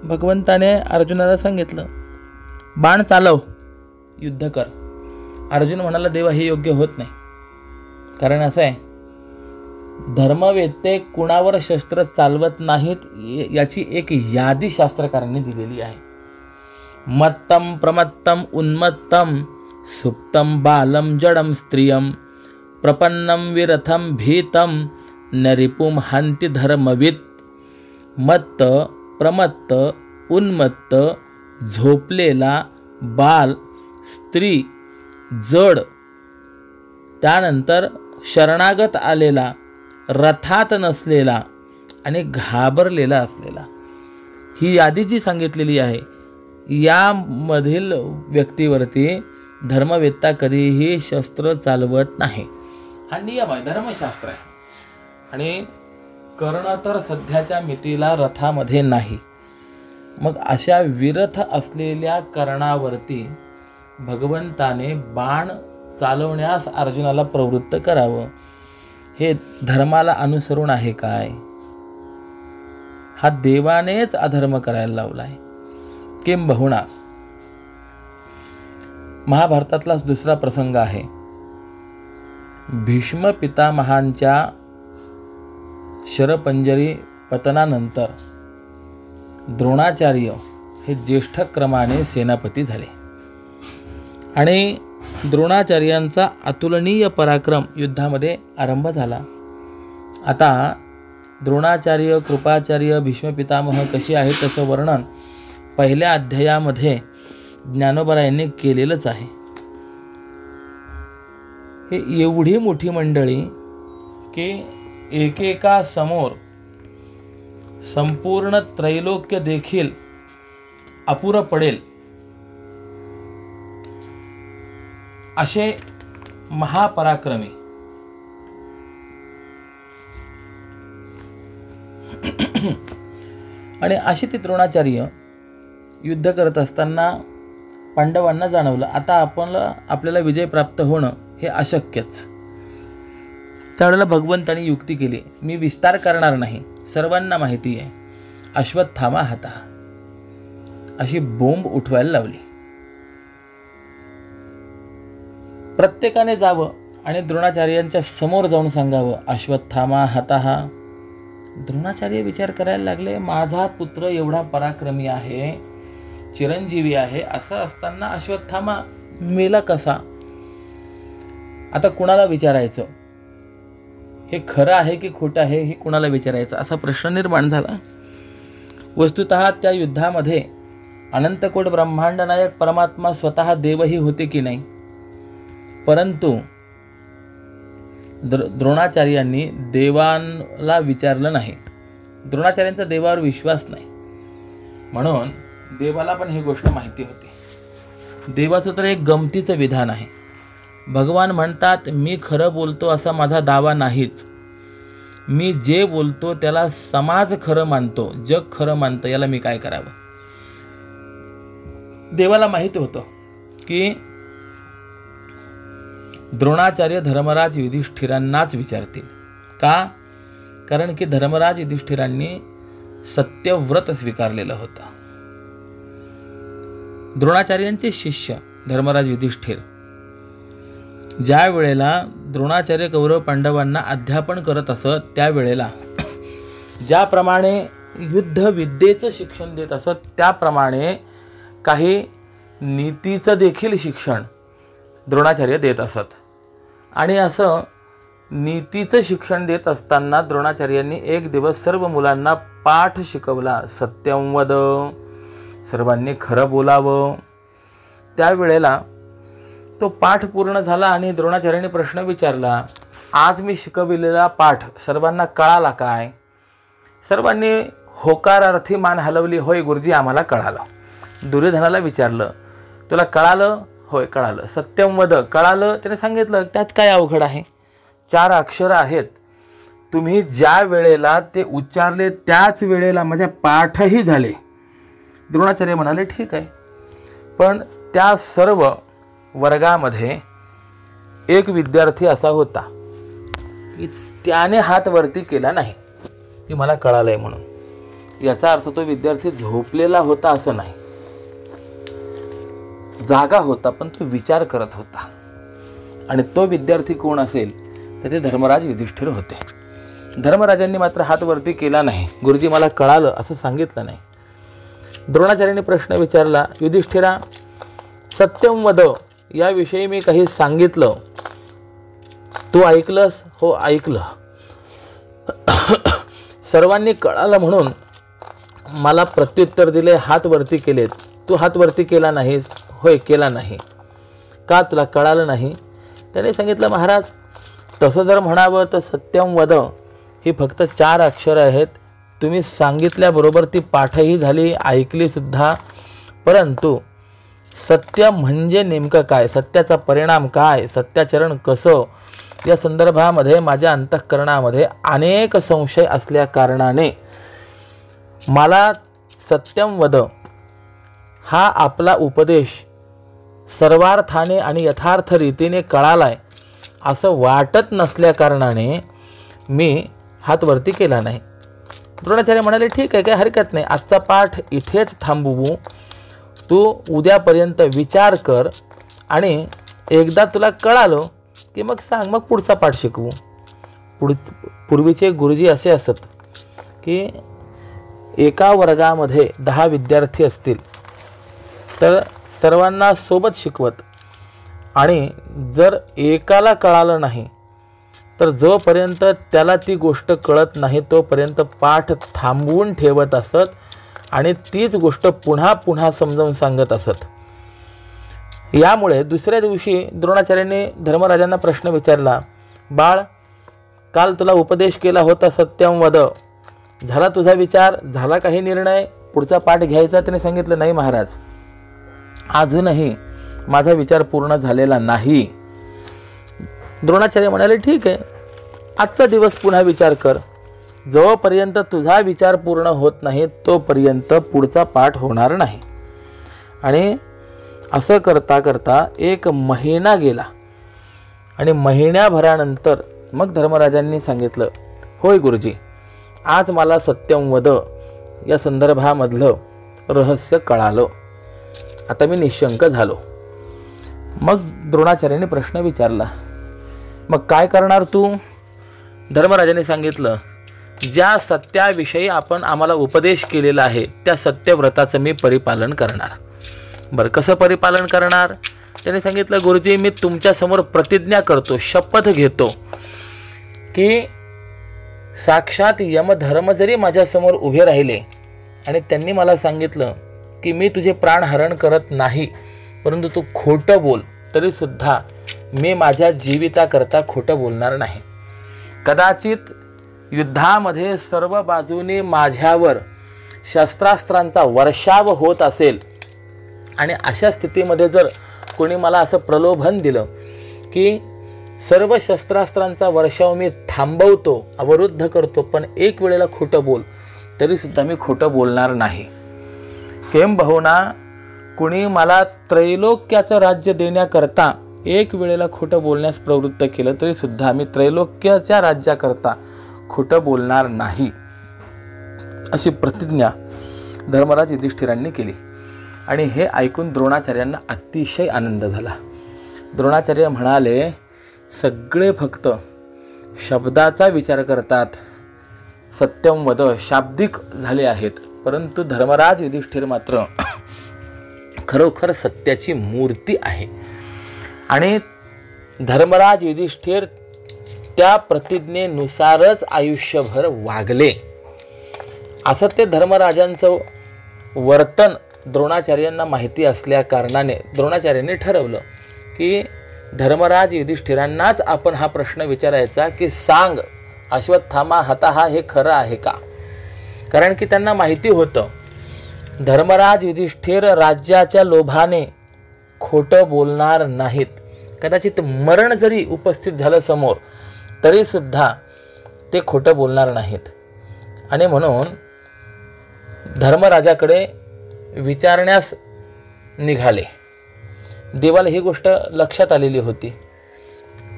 भगवंताने अर्जुनाला सांगितलं, बाण चालव, युद्ध कर. अर्जुन म्हणाला, देवा हे योग्य होत नाही. कारण असं आहे, धर्मवेत्ते कुणावर शस्त्र चालवत नाहीत याची एक यादी शास्त्रकारांनी दिलेली आहे. मत्तम प्रमत्तम उन्मत्तम सुप्तम बालम जडम स्त्रियम प्रपन्नम विरथम भीतम नरिपुम हंति धर्मवित. मत्त, प्रमत्त, उन्मत्त, झोपलेला, बाल, स्त्री, जड, त्यानंतर शरणागत आलेला, रथात नसलेला आणि घाबरलेला असलेला, ही यादी जी सांगितलेली आहे यामधील व्यक्तीवरती धर्मवेत्ता कधीही शस्त्र चालवत नाही. हा नियम आहे, धर्मशास्त्र आहे. आणि कर्ण तर सध्याच्या मितीला रथामध्ये नाही. मग अशा विरथ असलेल्या कर्णावरती भगवंताने बाण चालवण्यास अर्जुनाला प्रवृत्त करावं, हे धर्माला अनुसरून आहे काय? हा देवानेच अधर्म करायला लावलाय. किंबहुना महाभारतातलाच दुसरा प्रसंग आहे. भीष्म पितामहांच्या शरपंजरी पतनानंतर द्रोणाचार्य हे ज्येष्ठ क्रमाने सेनापती झाले आणि द्रोणाचार्यांचा अतुलनीय पराक्रम युद्धामध्ये आरंभ झाला. आता द्रोणाचार्य, कृपाचार्य, भीष्म पितामह कशी आहे त्याचं वर्णन पहिल्या अध्यायामध्ये ज्ञानोबा यांनी केलेलंच आहे. हे एवढी मोठी मंडळी की एकेका समोर संपूर्ण त्रैलोक्य देखील अपुरं पडेल असे महापराक्रमी. आणि अशी ती द्रोणाचार्य युद्ध करत असताना पांडवांना जाणवलं आता आपल्याला विजय प्राप्त होणं हे अशक्यच. त्यावेळेला भगवंतांनी युक्ती केली, मी विस्तार करणार नाही, सर्वांना माहिती आहे, अश्वत्थामा हाता, अशी बोंब उठवायला लावली. प्रत्येकाने जावं आणि द्रोणाचार्यांच्या समोर जाऊन सांगावं, अश्वत्थामा हाता. द्रोणाचार्य विचार करायला लागले, माझा पुत्र एवढा पराक्रमी आहे, चिरंजीवी आहे, असं असताना अश्वत्थामा मेला कसा? आता कुणाला विचारायचं, हे खरं आहे की खोटं आहे हे कुणाला विचारायचं असा प्रश्न निर्माण झाला. वस्तुतः त्या युद्धामध्ये अनंतकोट ब्रह्मांड नायक परमात्मा स्वतः देवही होते की नाही, परंतु द्रोणाचार्यांनी देवांना विचारलं नाही. द्रोणाचार्यांचा देवावर विश्वास नाही, म्हणून देवाला पण ही गोष्ट माहिती होती. देवाचं तर एक गमतीचं विधान आहे. भगवान म्हणतात, मी खरं बोलतो असा माझा दावा नाहीच, मी जे बोलतो त्याला समाज खरं मानतो, जग खरं मानतं, याला मी काय करावं? देवाला माहिती होतं की द्रोणाचार्य धर्मराज युधिष्ठिरांनाच विचारतील. का? कारण की धर्मराज युधिष्ठिरांनी सत्यव्रत स्वीकारलेलं होतं. द्रोणाचार्यांचे शिष्य धर्मराज युधिष्ठिर ज्या वेळेला द्रोणाचार्य कौरव पांडवांना अध्यापन करत असत, त्यावेळेला ज्याप्रमाणे युद्ध विद्येचं शिक्षण देत असत त्याप्रमाणे काही नीतीचं देखील शिक्षण द्रोणाचार्य देत असत. आणि असं नीतीचं शिक्षण देत असताना द्रोणाचार्यांनी एक दिवस सर्व मुलांना पाठ शिकवला, सत्यं वद, सर्वांनी खरं बोलावं. त्यावेळेला तो पाठ पूर्ण झाला आणि द्रोणाचार्यांनी प्रश्न विचारला, आज मी शिकविलेला पाठ सर्वांना कळाला काय? सर्वांनी होकारार्थी मान हलवली, होय गुरुजी आम्हाला कळालं. दुर्योधनाला विचारलं, तुला कळालं? होय कळालं. सत्यं वद, कळालं? त्याने सांगितलं, त्यात काय अवघड आहे? 4 अक्षरं आहेत, तुम्ही ज्या वेळेला ते उच्चारले त्याच वेळेला माझे पाठही झाले. द्रोणाचार्य म्हणाले, ठीक आहे. पण त्या सर्व वर्गामध्ये एक विद्यार्थी असा होता की त्याने हात वरती केला नाही की मला कळालंय म्हणून. याचा अर्थ तो विद्यार्थी झोपलेला होता असं नाही, जागा होता, पण तो विचार करत होता. आणि तो विद्यार्थी कोण असेल तर ते धर्मराज युधिष्ठिर होते. धर्मराजांनी मात्र हात वरती केला नाही, गुरुजी मला कळालं असं सांगितलं नाही. द्रोणाचार्यांनी प्रश्न विचारला, युधिष्ठिरा सत्यं वद याविषयी मी काही सांगितलं, तू ऐकलंस? हो ऐकलं. सर्वांनी कळालं म्हणून मला प्रत्युत्तर दिले, हात वरती केलेत, तू हात वरती केला नाहीस? होय केला नाही. का, तुला कळालं नाही? त्याने सांगितलं, महाराज तसं जर म्हणावं तर सत्यं वद ही फक्त 4 अक्षरं आहेत. तुम्ही सांगितल्याबरोबर ती पाठही झाली, ऐकली सुद्धा. परंतु सत्य म्हणजे नेमकं काय, सत्याचा परिणाम काय, सत्याचरण कसं, या संदर्भामध्ये माझ्या अंतःकरणामध्ये अनेक संशय असल्या कारणाने मला सत्यं वद हा आपला उपदेश सर्वार्थाने आणि यथार्थ रीतीने कळालाय असं वाटत नसल्या कारणाने मी हात वरती केला नाही. द्रोणाचार्य म्हणाले, ठीक आहे, काय हरकत नाही, आजचा पाठ इथेच थांबवू, तू उद्यापर्यंत विचार कर आणि एकदा तुला कळालं की मग सांग, मग पुढचा पाठ शिकवू. पूर्वीचे गुरुजी असे असत की एका वर्गामध्ये 10 विद्यार्थी असतील तर सर्वांना सोबत शिकवत, आणि जर एकाला कळालं नाही तर जोपर्यंत त्याला ती गोष्ट कळत नाही तोपर्यंत पाठ थांबवून ठेवत असत आणि तीच गोष्ट पुन्हा पुन्हा समजावून सांगत असत. यामुळे दुसऱ्या दिवशी द्रोणाचार्यांनी धर्मराजांना प्रश्न विचारला, बाळ काल तुला उपदेश केला होता सत्यं वद, झाला तुझा विचार, झाला काही निर्णय पुढचा पाठ घ्यायचा? त्याने सांगितलं, नाही महाराज, अजूनही माझा विचार पूर्ण झालेला नाही. द्रोणाचार्य म्हणाले, ठीक आहे, आजचा दिवस पुन्हा विचार कर, जोपर्यंत तुझा विचार पूर्ण होत नाही तोपर्यंत पुढचा पाठ होणार नाही. आणि असं करता करता 1 महिना गेला आणि महिन्याभरानंतर मग धर्मराजांनी सांगितलं, होय गुरुजी, आज मला सत्यं वद या संदर्भामधलं रहस्य कळालं, आता मी निशंक झालो. मग द्रोणाचार्यांनी प्रश्न विचारला, मग काय करणार तू? धर्मराजांनी सांगितलं, ज्या सत्याविषयी आपण आम्हाला उपदेश केलेला आहे त्या सत्यव्रताचं मी परिपालन करणार. बरं, कसं परिपालन करणार? त्याने सांगितलं, गुरुजी मी तुमच्यासमोर प्रतिज्ञा करतो, शपथ घेतो की साक्षात यमधर्म जरी माझ्यासमोर उभे राहिले आणि त्यांनी मला सांगितलं की मी तुझे प्राणहरण करत नाही, परंतु तू खोटं बोल, तरीसुद्धा मी माझ्या जीविताकरता खोटं बोलणार नाही. कदाचित युद्धामध्ये सर्व बाजूने माझ्यावर शस्त्रास्त्रांचा वर्षाव होत असेल आणि अशा स्थितीमध्ये जर कोणी मला असं प्रलोभन दिलं की सर्व शस्त्रास्त्रांचा वर्षाव मी थांबवतो, अवरुद्ध करतो, पण एक वेळेला खोटं बोल, तरीसुद्धा मी खोटं बोलणार नाही. किंबहुना कुणी मला त्रैलोक्याचं राज्य देण्याकरता एक वेळेला खोटं बोलण्यास प्रवृत्त केलं तरीसुद्धा मी त्रैलोक्याच्या राज्याकरता खोटं बोलणार नाही, अशी प्रतिज्ञा धर्मराज युधिष्ठिरांनी केली. आणि हे ऐकून द्रोणाचार्यांना अतिशय आनंद झाला. द्रोणाचार्य म्हणाले, सगळे फक्त शब्दाचा विचार करतात, सत्यं वद शाब्दिक झाले आहेत, परंतु धर्मराज युधिष्ठिर मात्र खरोखर सत्याची मूर्ती आहे. आणि धर्मराज युधिष्ठिर त्या प्रतिज्ञेनुसारच आयुष्यभर वागले. असं ते धर्मराजांचं वर्तन द्रोणाचार्यांना माहिती असल्या कारणाने द्रोणाचार्यांनी ठरवलं की धर्मराज युधिष्ठिरांनाच आपण हा प्रश्न विचारायचा की सांग, अश्वत्थामा हतः हे खरं आहे का? कारण की त्यांना माहिती होतं धर्मराज युधिष्ठिर राज्याच्या लोभाने खोटं बोलणार नाहीत. कदाचित मरण जरी उपस्थित झालं समोर तरीसुद्धा ते खोटं बोलणार नाहीत. आणि म्हणून धर्मराजाकडे विचारण्यास निघाले. देवाला ही गोष्ट लक्षात आलेली होती.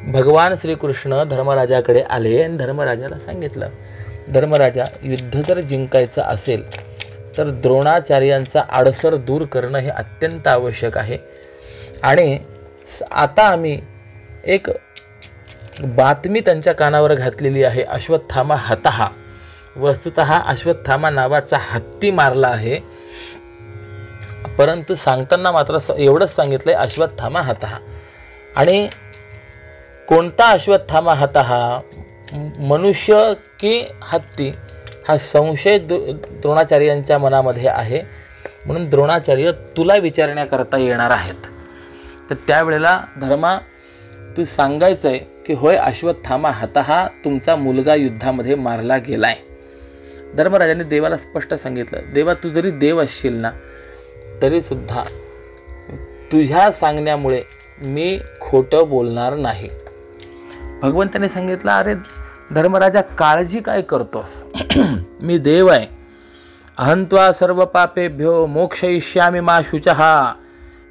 भगवान श्रीकृष्ण धर्मराजाकडे आले आणि धर्मराजाला सांगितलं, धर्मराजा, युद्ध जर जिंकायचं असेल तर द्रोणाचार्यांचा आडसर दूर करणं हे अत्यंत आवश्यक आहे. आणि आता आम्ही एक बातमी त्यांच्या कानावर घातलेली आहे, अश्वत्थामा हतः. वस्तुतः अश्वत्थामा नावाचा हत्ती मारला आहे, परंतु सांगताना मात्र एवढंच सांगितलंय अश्वत्थामा हतः. आणि कोणता अश्वत्थामा हतः, मनुष्य की हत्ती, हा संशय द्रोणाचार्यांच्या मनामध्ये आहे. म्हणून द्रोणाचार्य तुला विचारण्याकरता येणार आहेत. तर त्यावेळेला धर्मा तू सांगायचंय की होय अश्वत्थामा हतः तुमचा मुलगा युद्धामध्ये मारला गेलाय. धर्मराजाने देवाला स्पष्ट सांगितलं, देवा तू जरी देव असशील ना तरीसुद्धा तुझ्या सांगण्यामुळे मी खोटं बोलणार नाही. भगवंताने सांगितलं, अरे धर्मराजा काळजी काय करतोस, मी देव आहे. अहंत्वा सर्व पापेभ्यो मोक्षयिष्यामि मा शुचः.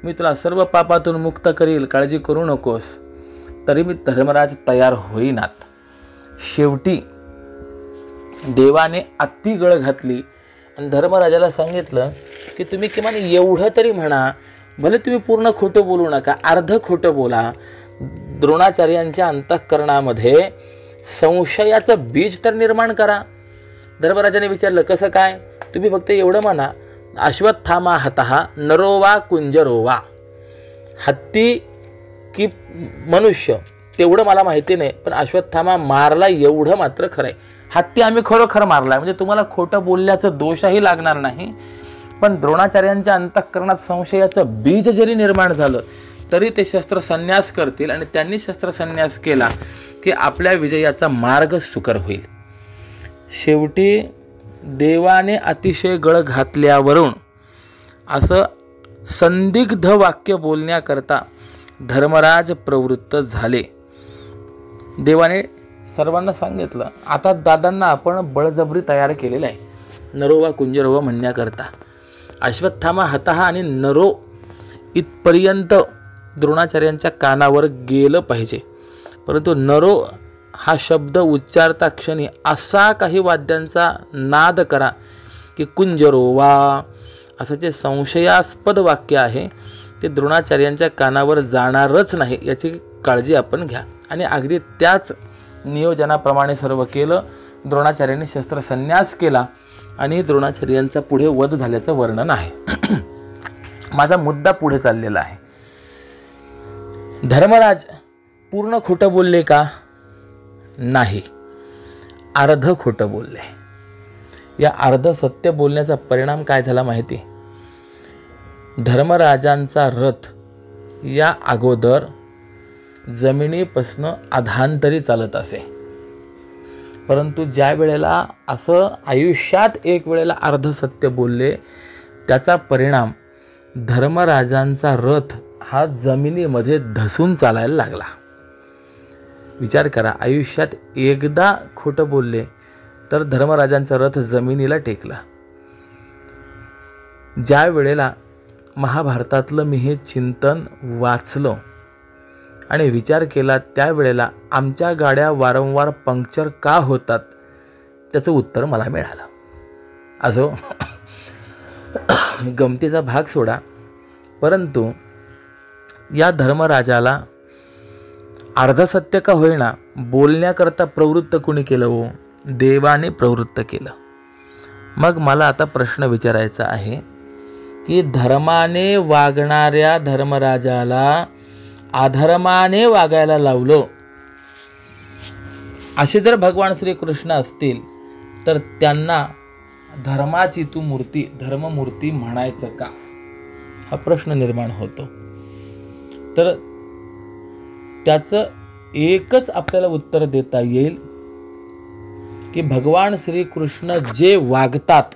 मी तुला सर्व पापातून मुक्त करील, काळजी करू नकोस. तरी मी धर्मराज तयार होईनात. शेवटी देवाने अति गळ घातली आणि धर्मराजाला सांगितलं की तुम्ही किमान एवढं तरी म्हणा, भले तुम्ही पूर्ण खोटं बोलू नका, अर्ध खोटं बोला. द्रोणाचार्यांच्या अंतःकरणामध्ये संशयाचं बीज तर निर्माण करा. धर्मराजाने विचारलं, कसं काय? तुम्ही फक्त एवढं म्हणा, अश्वत्थामा हतः नरो वा कुंजरो वा. हत्ती की मनुष्य तेवढं मला माहिती नाही, पण अश्वत्थामा मारला एवढं मात्र खरं आहे. हत्ती आम्ही खरोखर मारला, म्हणजे तुम्हाला खोटं बोलल्याचं दोषही लागणार नाही. पण द्रोणाचार्यांच्या अंतःकरणात संशयाचं बीज जरी निर्माण झालं तरी ते शस्त्रसन्यास करतील. आणि त्यांनी शस्त्रसन्यास केला की आपल्या विजयाचा मार्ग सुकर होईल. शेवटी देवाने अतिशय गळ घातल्यावरून असं संदिग्ध वाक्य बोलण्याकरता धर्मराज प्रवृत्त झाले. देवाने सर्वांना सांगितलं, आता दादांना आपण बळजबरी तयार केलेलं आहे नरो वा कुंजरो वा म्हणण्याकरता. अश्वत्थामा हतः आणि नरो इथपर्यंत द्रोणाचार्यांच्या कानावर गेलं पाहिजे. परंतु नरो हा शब्द उच्चारता क्षणी असा काही वाद्यांचा नाद करा की कुंजरो वा असं जे संशयास्पद वाक्य आहे ते द्रोणाचार्यांच्या कानावर जाणारच नाही याची काळजी आपण घ्या. आणि अगदी त्याच नियोजनाप्रमाणे सर्व केलं. द्रोणाचार्यांनी शस्त्रसन्यास केला आणि द्रोणाचार्यांचा पुढे वध झाल्याचं वर्णन आहे. माझा मुद्दा पुढे चाललेला आहे. धर्मराज पूर्ण खोटं बोलले का? नाही, अर्ध खोटं बोलले. या अर्ध सत्य बोलण्याचा परिणाम काय झाला माहिती? धर्मराजांचा रथ या अगोदर जमिनीपासून अधांतरी चालत असे. परंतु ज्या वेळेला असं आयुष्यात एक वेळेला अर्ध सत्य बोलले त्याचा परिणाम धर्मराजांचा रथ हा जमिनीमध्ये धसून चालायला लागला. विचार करा, आयुष्यात एकदा खोटं बोलले तर धर्मराजांचा रथ जमिनीला टेकला. ज्या वेळेला महाभारतातलं मी हे चिंतन वाचलं आणि विचार केला त्यावेळेला आमच्या गाड्या वारंवार पंक्चर का होतात त्याचं उत्तर मला मिळालं. असो, गमतीचा भाग सोडा. परंतु या धर्मराजाला अर्धसत्य का होईना बोलण्याकरता प्रवृत्त कोणी केलं? हो, देवाने प्रवृत्त केलं. मग मला आता प्रश्न विचारायचा आहे की धर्माने वागणाऱ्या धर्मराजाला अधर्माने वागायला लावलं, असे जर भगवान श्रीकृष्ण असतील तर त्यांना धर्माची तू मूर्ती, धर्ममूर्ती म्हणायचं का, हा प्रश्न निर्माण होतो. तर त्याचं एकच आपल्याला उत्तर देता येईल की भगवान श्रीकृष्ण जे वागतात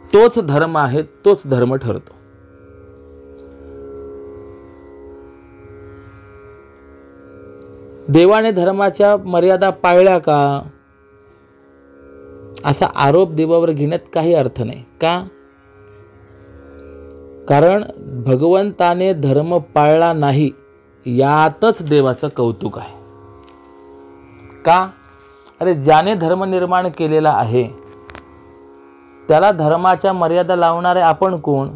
तोच धर्म आहे, तोच धर्म ठरतो. देवाने धर्माच्या मर्यादा पाळल्या का, असा आरोप देवावर घेण्यात काही अर्थ नाही. का? कारण भगवंताने धर्म पाळला नाही यातच देवाचं कौतुक आहे. का? अरे ज्याने धर्म निर्माण केलेला आहे त्याला धर्माच्या मर्यादा लावणारे आपण कोण?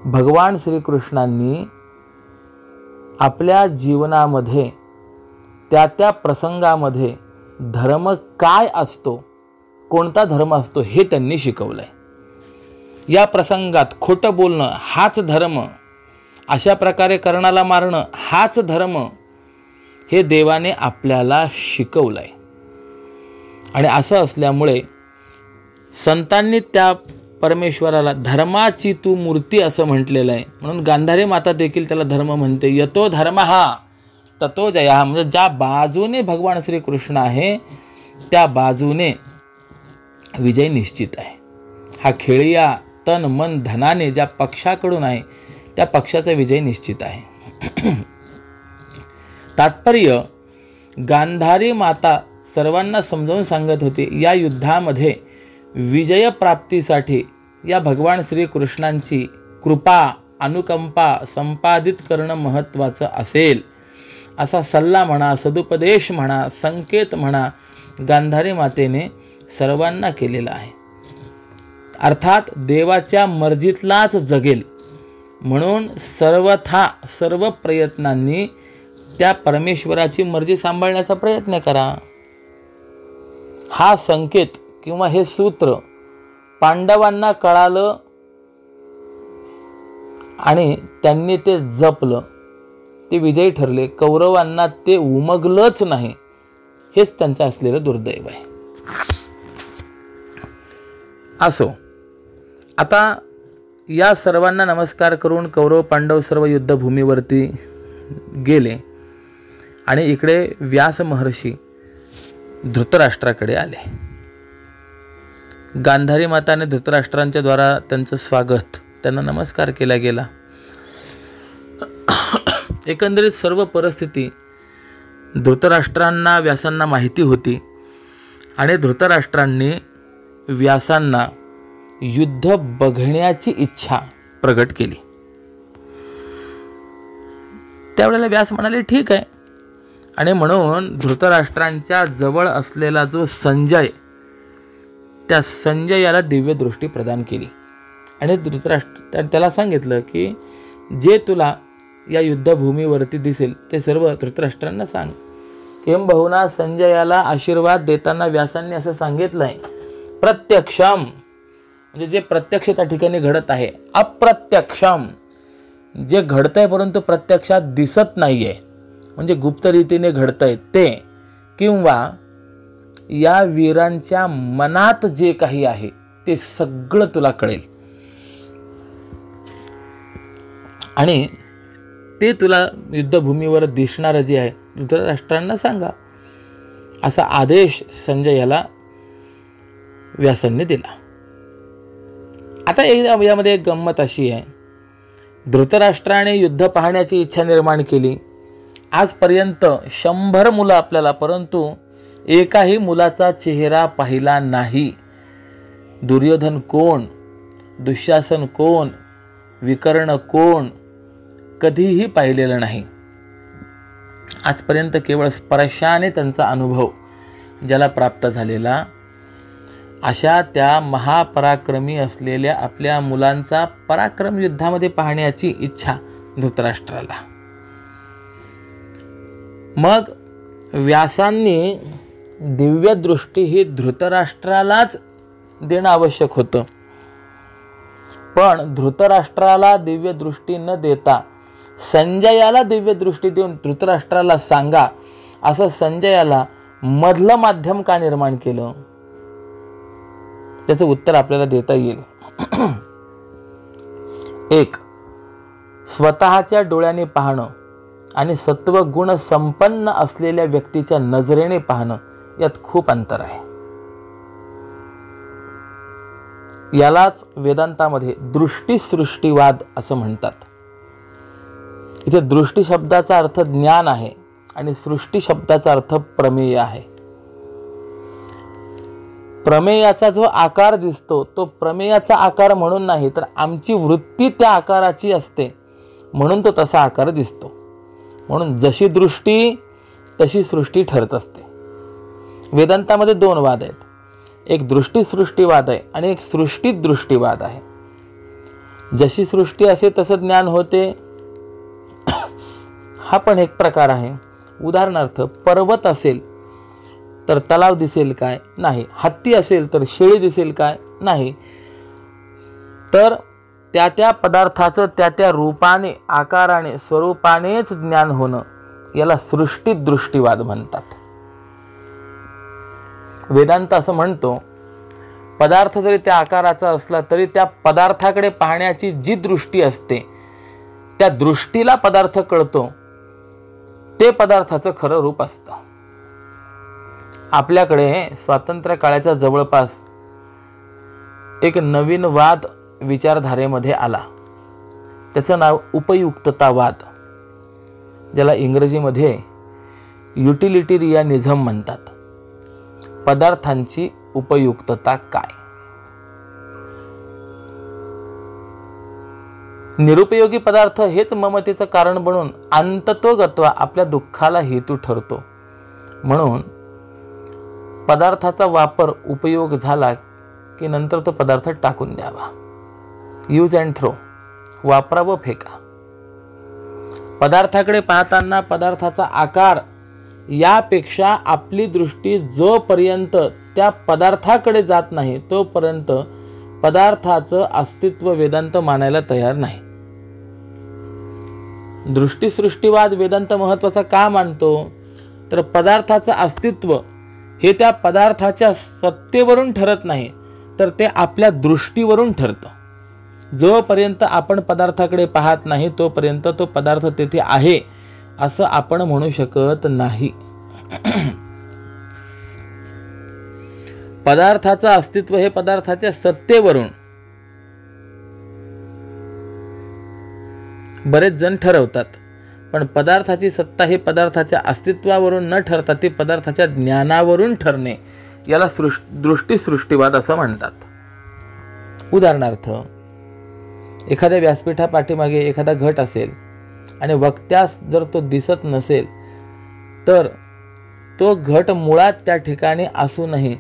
भगवान श्रीकृष्णांनी आपल्या जीवनामध्ये त्या त्या प्रसंगामध्ये धर्म काय असतो, कोणता धर्म असतो हे त्यांनी शिकवलंय. या प्रसंगात खोटं बोलणं हाच धर्म, अशा प्रकारे कर्णाला मारणं हाच धर्म, हे देवाने आपल्याला शिकवलंय. आणि असं असल्यामुळे संतांनी त्या परमेश्वराला धर्माची तू मूर्ती असं म्हटलेलं आहे. म्हणून गांधारी माता देखील त्याला धर्म म्हणते. यतो धर्म हा ततो जया. म्हणजे ज्या बाजूने भगवान श्रीकृष्ण आहे त्या बाजूने विजय निश्चित आहे. हा खेळिया तन मन धनाने ज्या पक्षाकडून आहे त्या पक्षाचा विजय निश्चित आहे. तात्पर्य, गांधारी माता सर्वांना समजावून सांगत होती या युद्धामध्ये विजय प्राप्तीसाठी या भगवान श्रीकृष्णांची कृपा, अनुकंपा संपादित करणं महत्त्वाचं असेल, असा सल्ला म्हणा, सदुपदेश म्हणा, संकेत म्हणा गांधारी मातेने सर्वांना केलेला आहे. अर्थात देवाच्या मर्जीतलाच जगेल म्हणून सर्वथा सर्व प्रयत्नांनी त्या परमेश्वराची मर्जी सांभाळण्याचा प्रयत्न करा. हा संकेत किंवा हे सूत्र पांडवांना कळालं आणि त्यांनी ते जपलं, ते विजयी ठरले. कौरवांना ते उमगलंच नाही, हेच त्यांचं असलेलं दुर्दैव आहे. असो, आता या सर्वांना नमस्कार करून कौरव पांडव सर्व युद्धभूमीवरती गेले आणि इकडे व्यास महर्षी धृतराष्ट्राकडे आले. गांधारी माताने धृतराष्ट्रांच्या द्वारा त्यांचं स्वागत, त्यांना नमस्कार केला गेला. एकंदरीत सर्व परिस्थिती धृतराष्ट्रांना व्यासांना माहिती होती आणि धृतराष्ट्रांनी व्यासांना युद्ध बघण्याची इच्छा प्रगट केली. त्यावेळेला व्यास म्हणाले ठीक आहे. आणि म्हणून धृतराष्ट्रांच्या जवळ असलेला जो संजय, त्या संजयाला दिव्य दृष्टी प्रदान केली आणि धृतराष्ट्र त्याला सांगितलं की जे तुला या युद्धभूमीवरती दिसेल ते सर्व धृतराष्ट्रांना सांग. किंबहुना संजयाला आशीर्वाद देताना व्यासांनी असं सांगितलं आहे, प्रत्यक्षम म्हणजे जे प्रत्यक्ष त्या ठिकाणी घडत आहे, अप्रत्यक्षम जे घडत आहे परंतु प्रत्यक्षात दिसत नाही आहे, म्हणजे गुप्त रीतीने घडत आहे ते, किंवा या वीरांच्या मनात जे काही आहे ते सगळं तुला कळेल आणि ते तुला युद्धभूमीवर दिसणारं जे आहे धृतराष्ट्रांना सांगा, असा आदेश संजयाला व्यासांनी दिला. आता यामध्ये एक गंमत अशी आहे, धृतराष्ट्राने युद्ध पाहण्याची इच्छा निर्माण केली. आजपर्यंत 100 मुलं आपल्याला, परंतु एकाही मुलाचा चेहरा पाहिला नाही. दुर्योधन कोण, दुःशासन कोण, विकर्ण कोण, कधीही पाहिलेलं नाही. आजपर्यंत केवळ स्पर्शाने त्यांचा अनुभव ज्याला प्राप्त झालेला, अशा त्या महापराक्रमी असलेल्या आपल्या मुलांचा पराक्रम युद्धामध्ये पाहण्याची इच्छा धृतराष्ट्राला. मग व्यासांनी दिव्य दृष्टी ही धृतराष्ट्रालाच देणं आवश्यक होतं. पण धृतराष्ट्राला दिव्य दृष्टी न देता संजयाला दिव्य दृष्टी देऊन धृतराष्ट्राला सांगा असं संजयाला मधलं माध्यम का निर्माण केलं? त्याचं उत्तर आपल्याला देता येईल. एक, स्वतःच्या डोळ्याने पाहणं आणि सत्वगुण संपन्न असलेल्या व्यक्तीच्या नजरेने पाहणं यात खूप अंतर आहे. यालाच वेदांतामध्ये दृष्टीसृष्टीवाद असं म्हणतात. इथे दृष्टी शब्दाचा अर्थ ज्ञान आहे आणि सृष्टी शब्दाचा अर्थ प्रमेय आहे. प्रमेयाचा जो आकार दिसतो तो प्रमेयाचा आकार म्हणून नाही, तर आमची वृत्ती त्या आकाराची असते म्हणून तो तसा आकार दिसतो. म्हणून जशी दृष्टी तशी सृष्टी ठरत असते. वेदांतामध्ये दोन वाद आहेत. एक दृष्टीसृष्टीवाद आहे आणि एक सृष्टी दृष्टीवाद आहे. जशी सृष्टी असे तसं ज्ञान होते हा पण एक प्रकार आहे. उदाहरणार्थ, पर्वत असेल तर तलाव दिसेल काय? नाही. हत्ती असेल तर शेळी दिसेल काय? नाही. तर त्या त्या पदार्थाचं त्या त्या रूपाने, आकाराने, स्वरूपानेच ज्ञान होणं याला सृष्टी दृष्टीवाद म्हणतात. वेदांत असं म्हणतो, पदार्थ जरी त्या आकाराचा असला तरी त्या पदार्थाकडे पाहण्याची जी दृष्टी असते त्या दृष्टीला पदार्थ कळतो, ते पदार्थाचं खरं रूप असतं. आपल्याकडे स्वातंत्र्य काळाच्या जवळपास एक नवीन वाद विचारधारेमध्ये आला. त्याचं नाव उपयुक्ततावाद, ज्याला इंग्रजीमध्ये युटिलिटेरियनिझम म्हणतात. पदार्थांची उपयुक्तता काय? निरुपयोगी पदार्थ हेच ममतेचं कारण बनून अंततोगत्वा आपल्या दुःखाला हेतू ठरतो. म्हणून पदार्थाचा वापर उपयोग झाला की नंतर तो पदार्थ टाकून द्यावा. यूज अँड थ्रो, वापरा व फेका. पदार्थाकडे पाहताना पदार्थाचा आकार यापेक्षा आपली दृष्टी जोपर्यंत त्या पदार्थाकडे जात नाही तोपर्यंत पदार्थाचं अस्तित्व वेदांत मानायला तयार नाही. दृष्टीसृष्टीवाद वेदांत महत्वाचा का मानतो? तर पदार्थाचं अस्तित्व हे त्या पदार्थाच्या सत्तेवरून ठरत नाही, तर ते आपल्या दृष्टीवरून ठरतं. जोपर्यंत आपण पदार्थाकडे पाहत नाही तोपर्यंत तो पदार्थ तेथे आहे असं आपण म्हणू शकत नाही. पदार्थाचं अस्तित्व हे पदार्थाच्या सत्तेवरून बरेच जण ठरवतात, पण पदार्थाची सत्ता हे पदार्थाच्या अस्तित्वावरून न ठरता ते पदार्थाच्या ज्ञानावरून ठरणे याला दृष्टीसृष्टीवाद असं म्हणतात. उदाहरणार्थ, एखाद्या व्यासपीठापाठीमागे एखादा घट असेल आणि वक्त्यास जर तो दिसत नसेल तर तो घट मुळात त्या ठिकाणी असूनही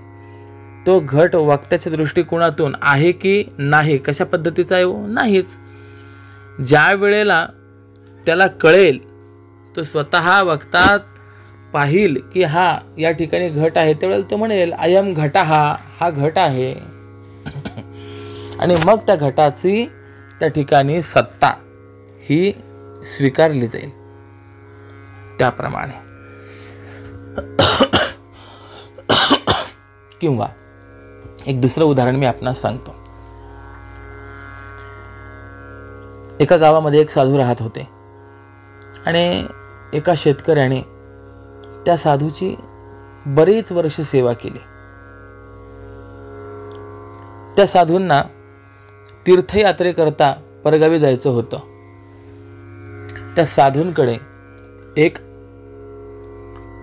तो घट वक्त्याच्या दृष्टिकोनातून आहे की नाही, कशा पद्धतीचा आहे? नाहीच. ज्या वेळेला त्याला कळेल तो स्वतः वक्ता पाहिल की हा या ठिकाणी घट आहे, त्यावेळेला तो म्हणेल अयम घटः, हा घट आहे. आणि मग त्या घटाची त्या ठिकाणी सत्ता ही स्वीकारली जाईल. त्याप्रमाणे किंवा एक दुसरं उदाहरण मी आपणास सांगतो. एका गावामध्ये एक साधू राहत होते आणि एका शेतकऱ्याने त्या साधूची बरीच वर्ष सेवा केली. त्या साधूंना तीर्थयात्रेकरता परगावी जायचं होतं. त्या साधूंकडे एक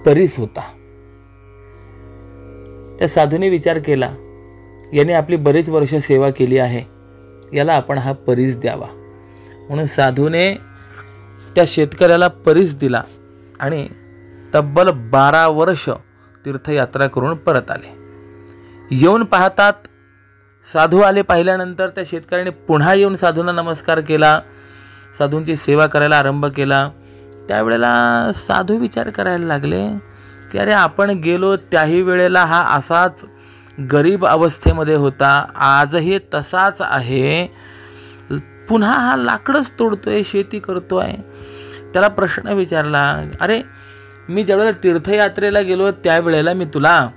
परीस होता. त्या साधूने विचार केला, याने आपली बरीच वर्ष सेवा केली आहे, याला आपण हा परीस द्यावा. म्हणून साधूने त्या शेतकऱ्याला परीस दिला आणि तब्बल 12 वर्ष तीर्थयात्रा करून परत आले. येऊन पाहतात साधू आले. पाहिल्यानंतर त्या शेतकऱ्याने पुन्हा येऊन साधूंना नमस्कार केला, साधूंची सेवा करायला आरंभ केला. त्यावेळेला साधू विचार करायला लागले की अरे, आपण गेलो त्याही वेळेला हा असाच गरीब अवस्थेमध्ये होता, आजही तसाच आहे. पुन्हा हा लाकडच तोडतोय, शेती करतोय. त्याला प्रश्न विचारला, अरे मी ज्यावेळेला तीर्थयात्रेला गेलो त्यावेळेला मी तुला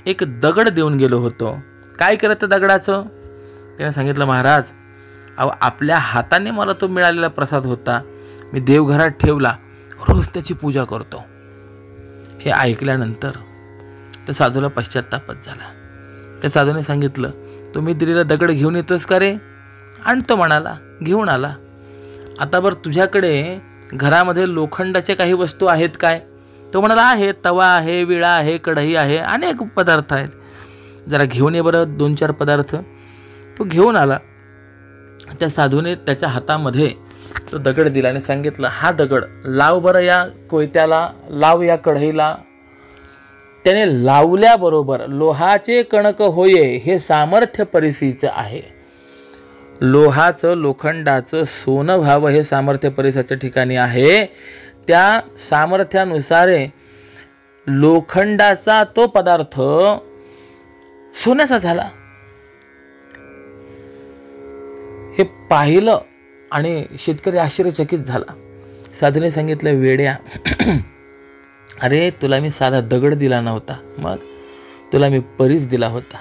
एक दगड देऊन गेलो होतो, काय केलं त्या दगडाचं? त्याने सांगितलं, महाराज अहो आपल्या हाताने मला तो मिळालेला प्रसाद होता, मी देवघरात ठेवला, रोज त्याची पूजा करतो. हे ऐकल्यानंतर त्या साधूला पश्चात्तापच झाला. त्या साधूने सांगितलं, तुम्ही दिलेला दगड घेऊन येतोस का रे? आणतो म्हणाला. घेऊन आला. आता बरं तुझ्याकडे घरामध्ये लोखंडाचे काही वस्तू आहेत काय? तो म्हणाला, आहे, तवा आहे, विळा आहे, कढई आहे, अनेक पदार्थ आहेत. जरा घेऊन ये बरं 2-4 पदार्थ. तो घेऊन आला. त्या साधूने त्याच्या हातामध्ये तो दगड दिला आणि सांगितलं, हा दगड लाव बरं या कोयत्याला, लाव या कढईला. त्याने लावल्याबरोबर लोहाचे कणक होये हे सामर्थ्य परिसीचं आहे. लोहाचं, लोखंडाचं सोनं व्हावं हे सामर्थ्य परिसाच्या ठिकाणी आहे. त्या सामर्थ्यानुसारे लोखंडाचा तो पदार्थ सोन्याचा झाला. हे पाहिलं आणि शेतकरी आश्चर्यचकित झाला. साधूने सांगितलं, वेड्या, अरे तुला मी साधा दगड दिला नव्हता, मग तुला मी परीस दिला होता.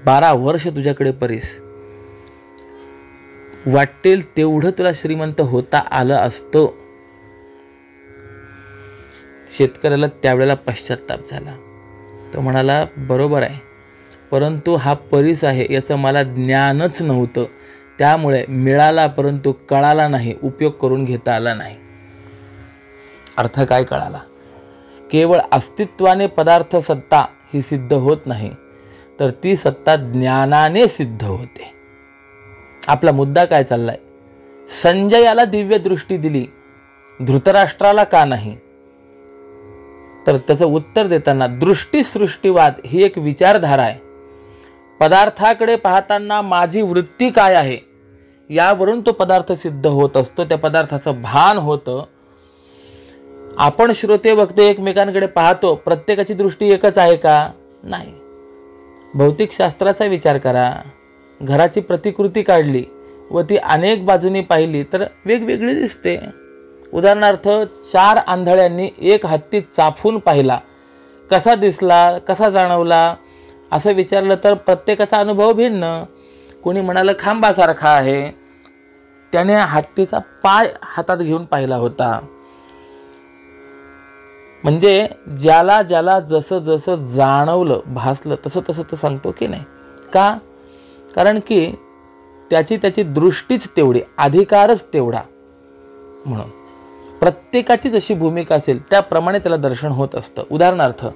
12 वर्ष तुझ्याकडे परीस, वाटेल तेवढं तुला श्रीमंत होता आलं असतं. शेतकऱ्याला त्यावेळेला पश्चात्ताप झाला. तो म्हणाला, बरोबर आहे, परंतु हा परीस आहे याचं मला ज्ञानच नव्हतं, त्यामुळे मिळाला परंतु कळाला नाही, उपयोग करून घेता आला नाही. अर्थ काय कळाला? केवळ अस्तित्वाने पदार्थ सत्ता ही सिद्ध होत नाही, तर ती सत्ता ज्ञानाने सिद्ध होते. आपला मुद्दा काय चाललाय? संजयाला दिव्य दृष्टी दिली, धृतराष्ट्राला का नाही? तर त्याचं उत्तर देताना दृष्टी सृष्टीवाद ही एक विचारधारा आहे. पदार्थाकडे पाहताना माझी वृत्ती काय आहे यावरून तो पदार्थ सिद्ध होत असतो, त्या पदार्थाचं भान होतं. आपण श्रोते वक्ते एकमेकांकडे पाहतो, प्रत्येकाची दृष्टी एकच आहे का? नाही. भौतिकशास्त्राचा विचार करा. घराची प्रतिकृती काढली व ती अनेक बाजूंनी पाहिली तर वेगवेगळी दिसते. उदाहरणार्थ 4 आंधळ्यांनी एक हत्ती चाफून पाहिला, कसा दिसला, कसा जाणवला असं विचारलं तर प्रत्येकाचा अनुभव भिन्न. कोणी म्हणालं खांबासारखा आहे, त्याने हत्तीचा पाय हातात घेऊन पाहिला होता. म्हणजे ज्याला ज्याला जसं जसं जाणवलं, भासलं, तसं तसं तो सांगतो की नाही. का? कारण की त्याची दृष्टीच तेवढी, अधिकारच तेवढा. म्हणून प्रत्येकाची जशी भूमिका असेल त्याप्रमाणे त्याला दर्शन होत असतं. उदाहरणार्थ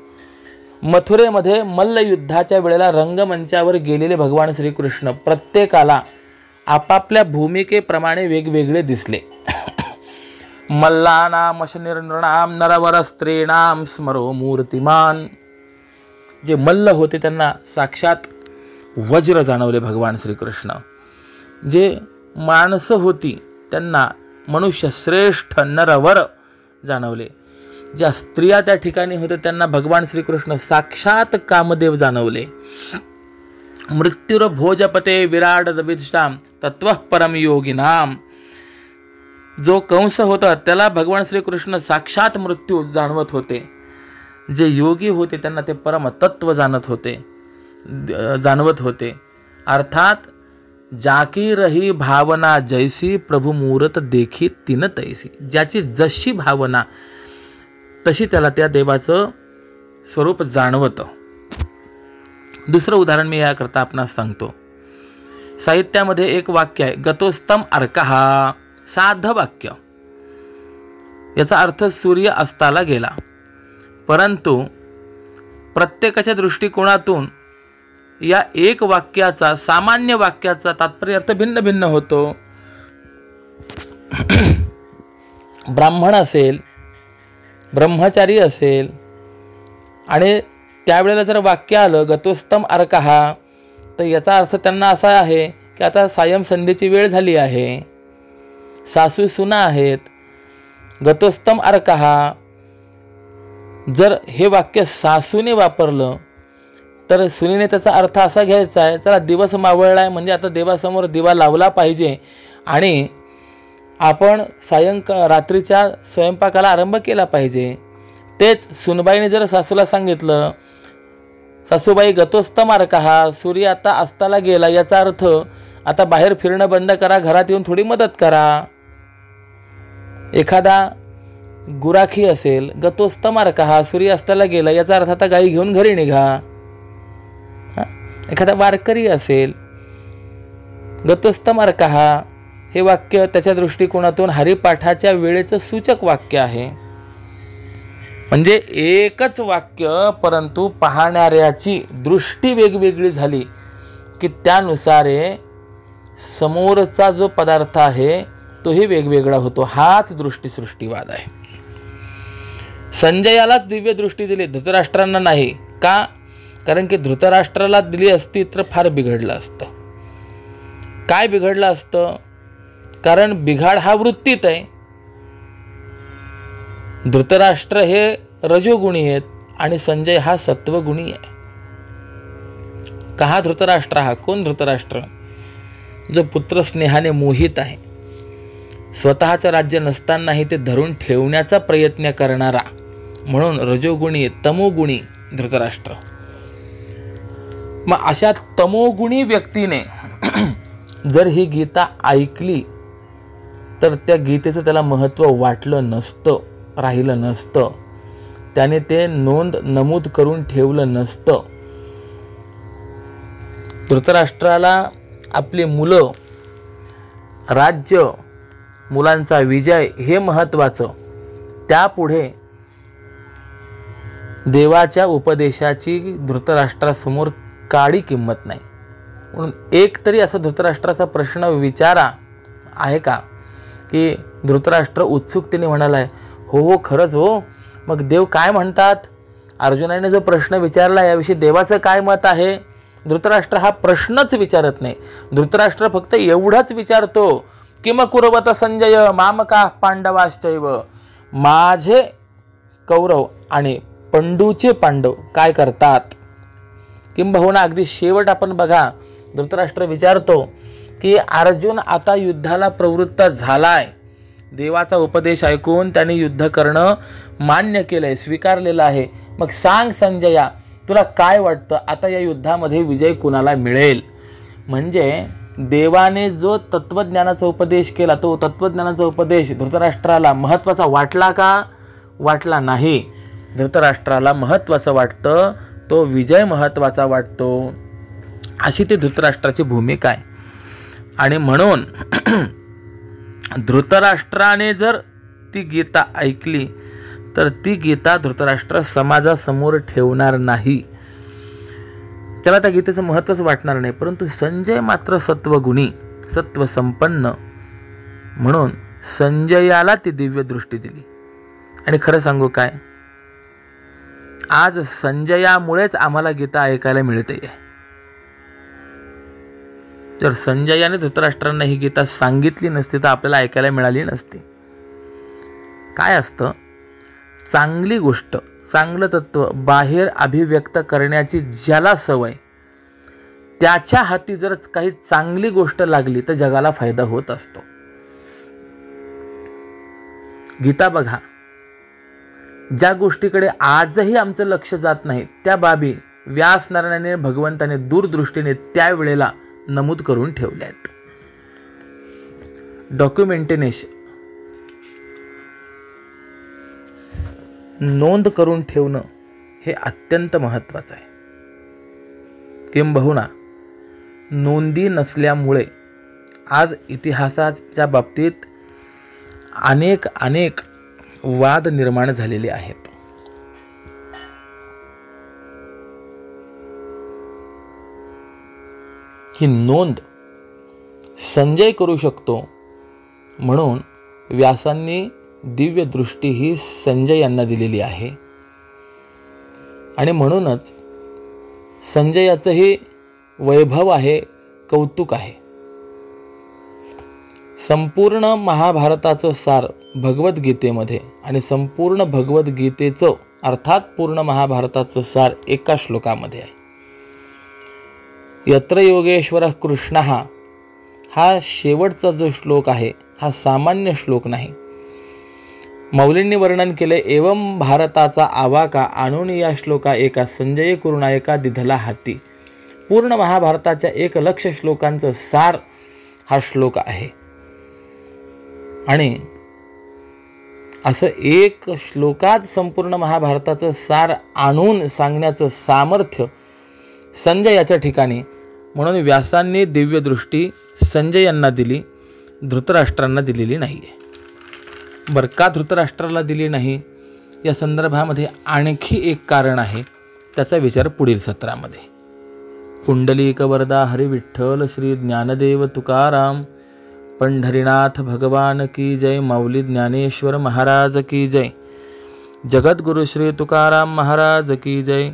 मथुरेमध्ये मल्लयुद्धाच्या वेळेला रंगमंचावर गेलेले भगवान श्रीकृष्ण प्रत्येकाला आपापल्या भूमिकेप्रमाणे वेगवेगळे दिसले. मल्लानाम शनिर्नृणाम नरवर स्त्रीणाम स्मरो मूर्तिमान. जे मल्ल होते त्यांना साक्षात वज्र जाणवले भगवान श्रीकृष्ण. जे माणसं होती त्यांना मनुष्य श्रेष्ठ नरवर जाणवले. ज्या स्त्रिया त्या ठिकाणी होत्या त्यांना भगवान श्रीकृष्ण साक्षात कामदेव जाणवले. मृत्युर भोजपते विराट दविष्टाम तत्व परम योगिनाम. जो कंस होता त्याला भगवान श्रीकृष्ण साक्षात मृत्यू जाणवत होते. जे योगी होते त्यांना ते परम तत्व जाणवत होते. अर्थात जाकी रही भावना जैसी प्रभु मूरत देखी तिन तैसी. ज्याची जशी भावना तशी त्याला त्या देवाचं स्वरूप जाणवतं. दुसरं उदाहरण मी याकरता आपणास सांगतो. साहित्यामध्ये एक वाक्य आहे, गतोस्तम अर्कहा. साध वाक्य. याचा अर्थ सूर्य अस्ताला गेला. परंतु प्रत्येकाच्या दृष्टिकोनातून या एक वाक्याचा, सामान्य वाक्याचा तात्पर्य अर्थ भिन्न भिन्न होतो. ब्राह्मण असेल, ब्रह्मचारी असेल आणि त्यावेळेला जर वाक्य आलं गतोस्तम अर्कहा, तर याचा अर्थ त्यांना असा आहे की आता सायं संध्येची वेळ झाली आहे, सासू सुना आहेत. गतोस्तम अर्कहा जर हे वाक्य सासूने वापरलं तर सुनीने त्याचा अर्थ असा घ्यायचा आहे, चला दिवस मावळला आहे म्हणजे आता देवासमोर दिवा लावला पाहिजे आणि आपण रात्रीच्या स्वयंपाकाला आरंभ केला पाहिजे. तेच सुनबाईने जर सासूला सांगितलं, सासूबाई गतोस्त मार्कहा, सूर्य आता अस्ताला गेला, याचा अर्थ आता बाहेर फिरणं बंद करा, घरात येऊन थोडी मदत करा. एखादा गुराखी असेल, गतोस्त मार्कहा, सूर्य अस्ताला गेला, याचा अर्थ आता गाई घेऊन घरी निघा. एखादा वारकरी असेल, गतोस्त मार्कहा, हे वाक्य त्याच्या दृष्टिकोनातून हरिपाठाच्या वेळेचं सूचक वाक्य आहे. म्हणजे एकच वाक्य, परंतु पाहणाऱ्याची दृष्टी वेगवेगळी झाली की त्यानुसार समोरचा जो पदार्थ आहे तोही वेगवेगळा होतो. हाच दृष्टीसृष्टीवाद आहे. संजयालाच दिव्य दृष्टी दिली, धृतराष्ट्रांना नाही. का? कारण की धृतराष्ट्राला दिली असती तर फार बिघडलं असतं. काय बिघडलं असतं? कारण बिघाड हा वृत्तीत आहे. धृतराष्ट्र हे रजोगुणी आहेत आणि संजय हा सत्वगुणी आहे. कहा धृतराष्ट्र हा कोण? धृतराष्ट्र जो पुत्र स्नेहाने मोहित आहे, स्वतःचं राज्य नसतानाही ते धरून ठेवण्याचा प्रयत्न करणारा, म्हणून रजोगुणी तमोगुणी धृतराष्ट्र. मग अशा तमोगुणी व्यक्तीने जर ही गीता ऐकली तर त्या गीतेचं त्याला महत्त्व वाटलं नसतं, राहिलं नसतं, त्याने ते नमूद करून ठेवलं नसतं. धृतराष्ट्राला आपली मुलं, राज्य, मुलांचा विजय हे महत्त्वाचं. त्यापुढे देवाच्या उपदेशाची धृतराष्ट्रासमोर काडी किंमत नाही. म्हणून एक तरी असा धृतराष्ट्राचा प्रश्न विचारा आहे का की धृतराष्ट्र उत्सुकतेने म्हणालाय, हो खरंच हो, मग देव काय म्हणतात? अर्जुनाने जो प्रश्न विचारला याविषयी देवाचं काय मत आहे? धृतराष्ट्र हा प्रश्नच विचारत नाही. धृतराष्ट्र फक्त एवढंच विचारतो, किम कुर्वत संजय मामका पांडवाश्चैव, माझे कौरव आणि पंडूचे पांडव काय करतात? किंबहुना अगदी शेवट आपण बघा, धृतराष्ट्र विचारतो की अर्जुन आता युद्धाला प्रवृत्त झालाय, देवाचा उपदेश ऐकून त्याने युद्ध करणं मान्य केलंय, स्वीकारलेलं आहे. मग सांग संजया, तुला काय वाटतं आता या युद्धामध्ये विजय कुणाला मिळेल? म्हणजे देवाने जो तत्वज्ञानाचा उपदेश केला, तो तत्वज्ञानाचा उपदेश धृतराष्ट्राला महत्त्वाचा वाटला का? वाटला नाही. धृतराष्ट्राला महत्त्वाचं वाटतं, तो विजय महत्त्वाचा वाटतो. अशी ती धृतराष्ट्राची भूमिका आहे. आणि म्हणून धृतराष्ट्राने जर ती गीता ऐकली तर ती गीता धृतराष्ट्र समाजासमोर ठेवणार नाही, त्याला त्या गीतेचं महत्त्वच वाटणार नाही. परंतु संजय मात्र सत्वगुणी, सत्वसंपन्न, म्हणून संजयाला ती दिव्य दृष्टी दिली. आणि खरं सांगू काय, आज संजयामुळेच आम्हाला गीता ऐकायला मिळते. जर संजयाने धृतराष्ट्रांना ही गीता सांगितली नसती तर आपल्याला ऐकायला मिळाली नसती. काय असतं, चांगली गोष्ट, चांगलं तत्व बाहेर अभिव्यक्त करण्याची ज्याला सवय, त्याच्या हाती जर काही चांगली गोष्ट लागली तर जगाला फायदा होत असतो. गीता बघा, ज्या गोष्टीकडे आजही आमचं लक्ष जात नाही त्या बाबी व्यास नारायणाने, भगवंताने दूरदृष्टीने त्यावेळेला नमूद करून ठेवल्या आहेत. डॉक्युमेंटेशन, नोंद करून ठेवणं हे अत्यंत महत्त्वाचं आहे. किंबहुना नोंदी नसल्यामुळे आज इतिहासाच्या बाबतीत अनेक वाद निर्माण झालेले आहेत. ही नोंद संजय करू शकतो, म्हणून व्यासांनी दिव्य दृष्टी ही संजय यांना दिलेली आहे. आणि म्हणूनच संजयाचंही वैभव आहे, कौतुक आहे. संपूर्ण महाभारताचं सार भगवद्गीतेमध्ये आणि संपूर्ण भगवद्गीतेचं अर्थात पूर्ण महाभारताचं सार एका श्लोकामध्ये आहे. यत्र योगेश्वरः कृष्णः हा शेवटचा जो श्लोक आहे हा सामान्य श्लोक नाही. मौलींनी वर्णन केले, एवं भारताचा आवाका आणून या श्लोका एका संजय कुरुनायका दिधला हाती. पूर्ण महाभारताच्या 1,00,000 श्लोकांचं सार हा श्लोक आहे. आणि असं एक श्लोकात संपूर्ण महाभारताचं सार आणून सांगण्याचं सामर्थ्य संजयाच्या ठिकाणी, म्हणून व्यासांनी दिव्यदृष्टी संजयांना दिली, धृतराष्ट्रांना दिलेली नाही आहे. बरं, का धृतराष्ट्राला दिली नाही या संदर्भामध्ये आणखी एक कारण आहे, त्याचा विचार पुढील सत्रामध्ये. पुंडलिक वरदा हरी विठ्ठल श्री ज्ञानदेव तुकाराम पंढरीनाथ भगवान की जय. माऊली ज्ञानेश्वर महाराज की जय. जगद्गुरु श्री तुकाराम महाराज की जय.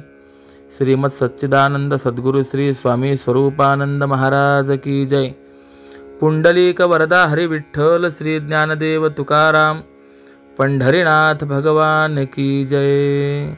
श्रीमद सच्चिदानंद सद्गुरु श्री स्वामी स्वरूपानंद महाराज की जय. पुंडलिक वरदा हरी विठ्ठल श्री ज्ञानदेव तुकाराम पंढरीनाथ भगवान की जय.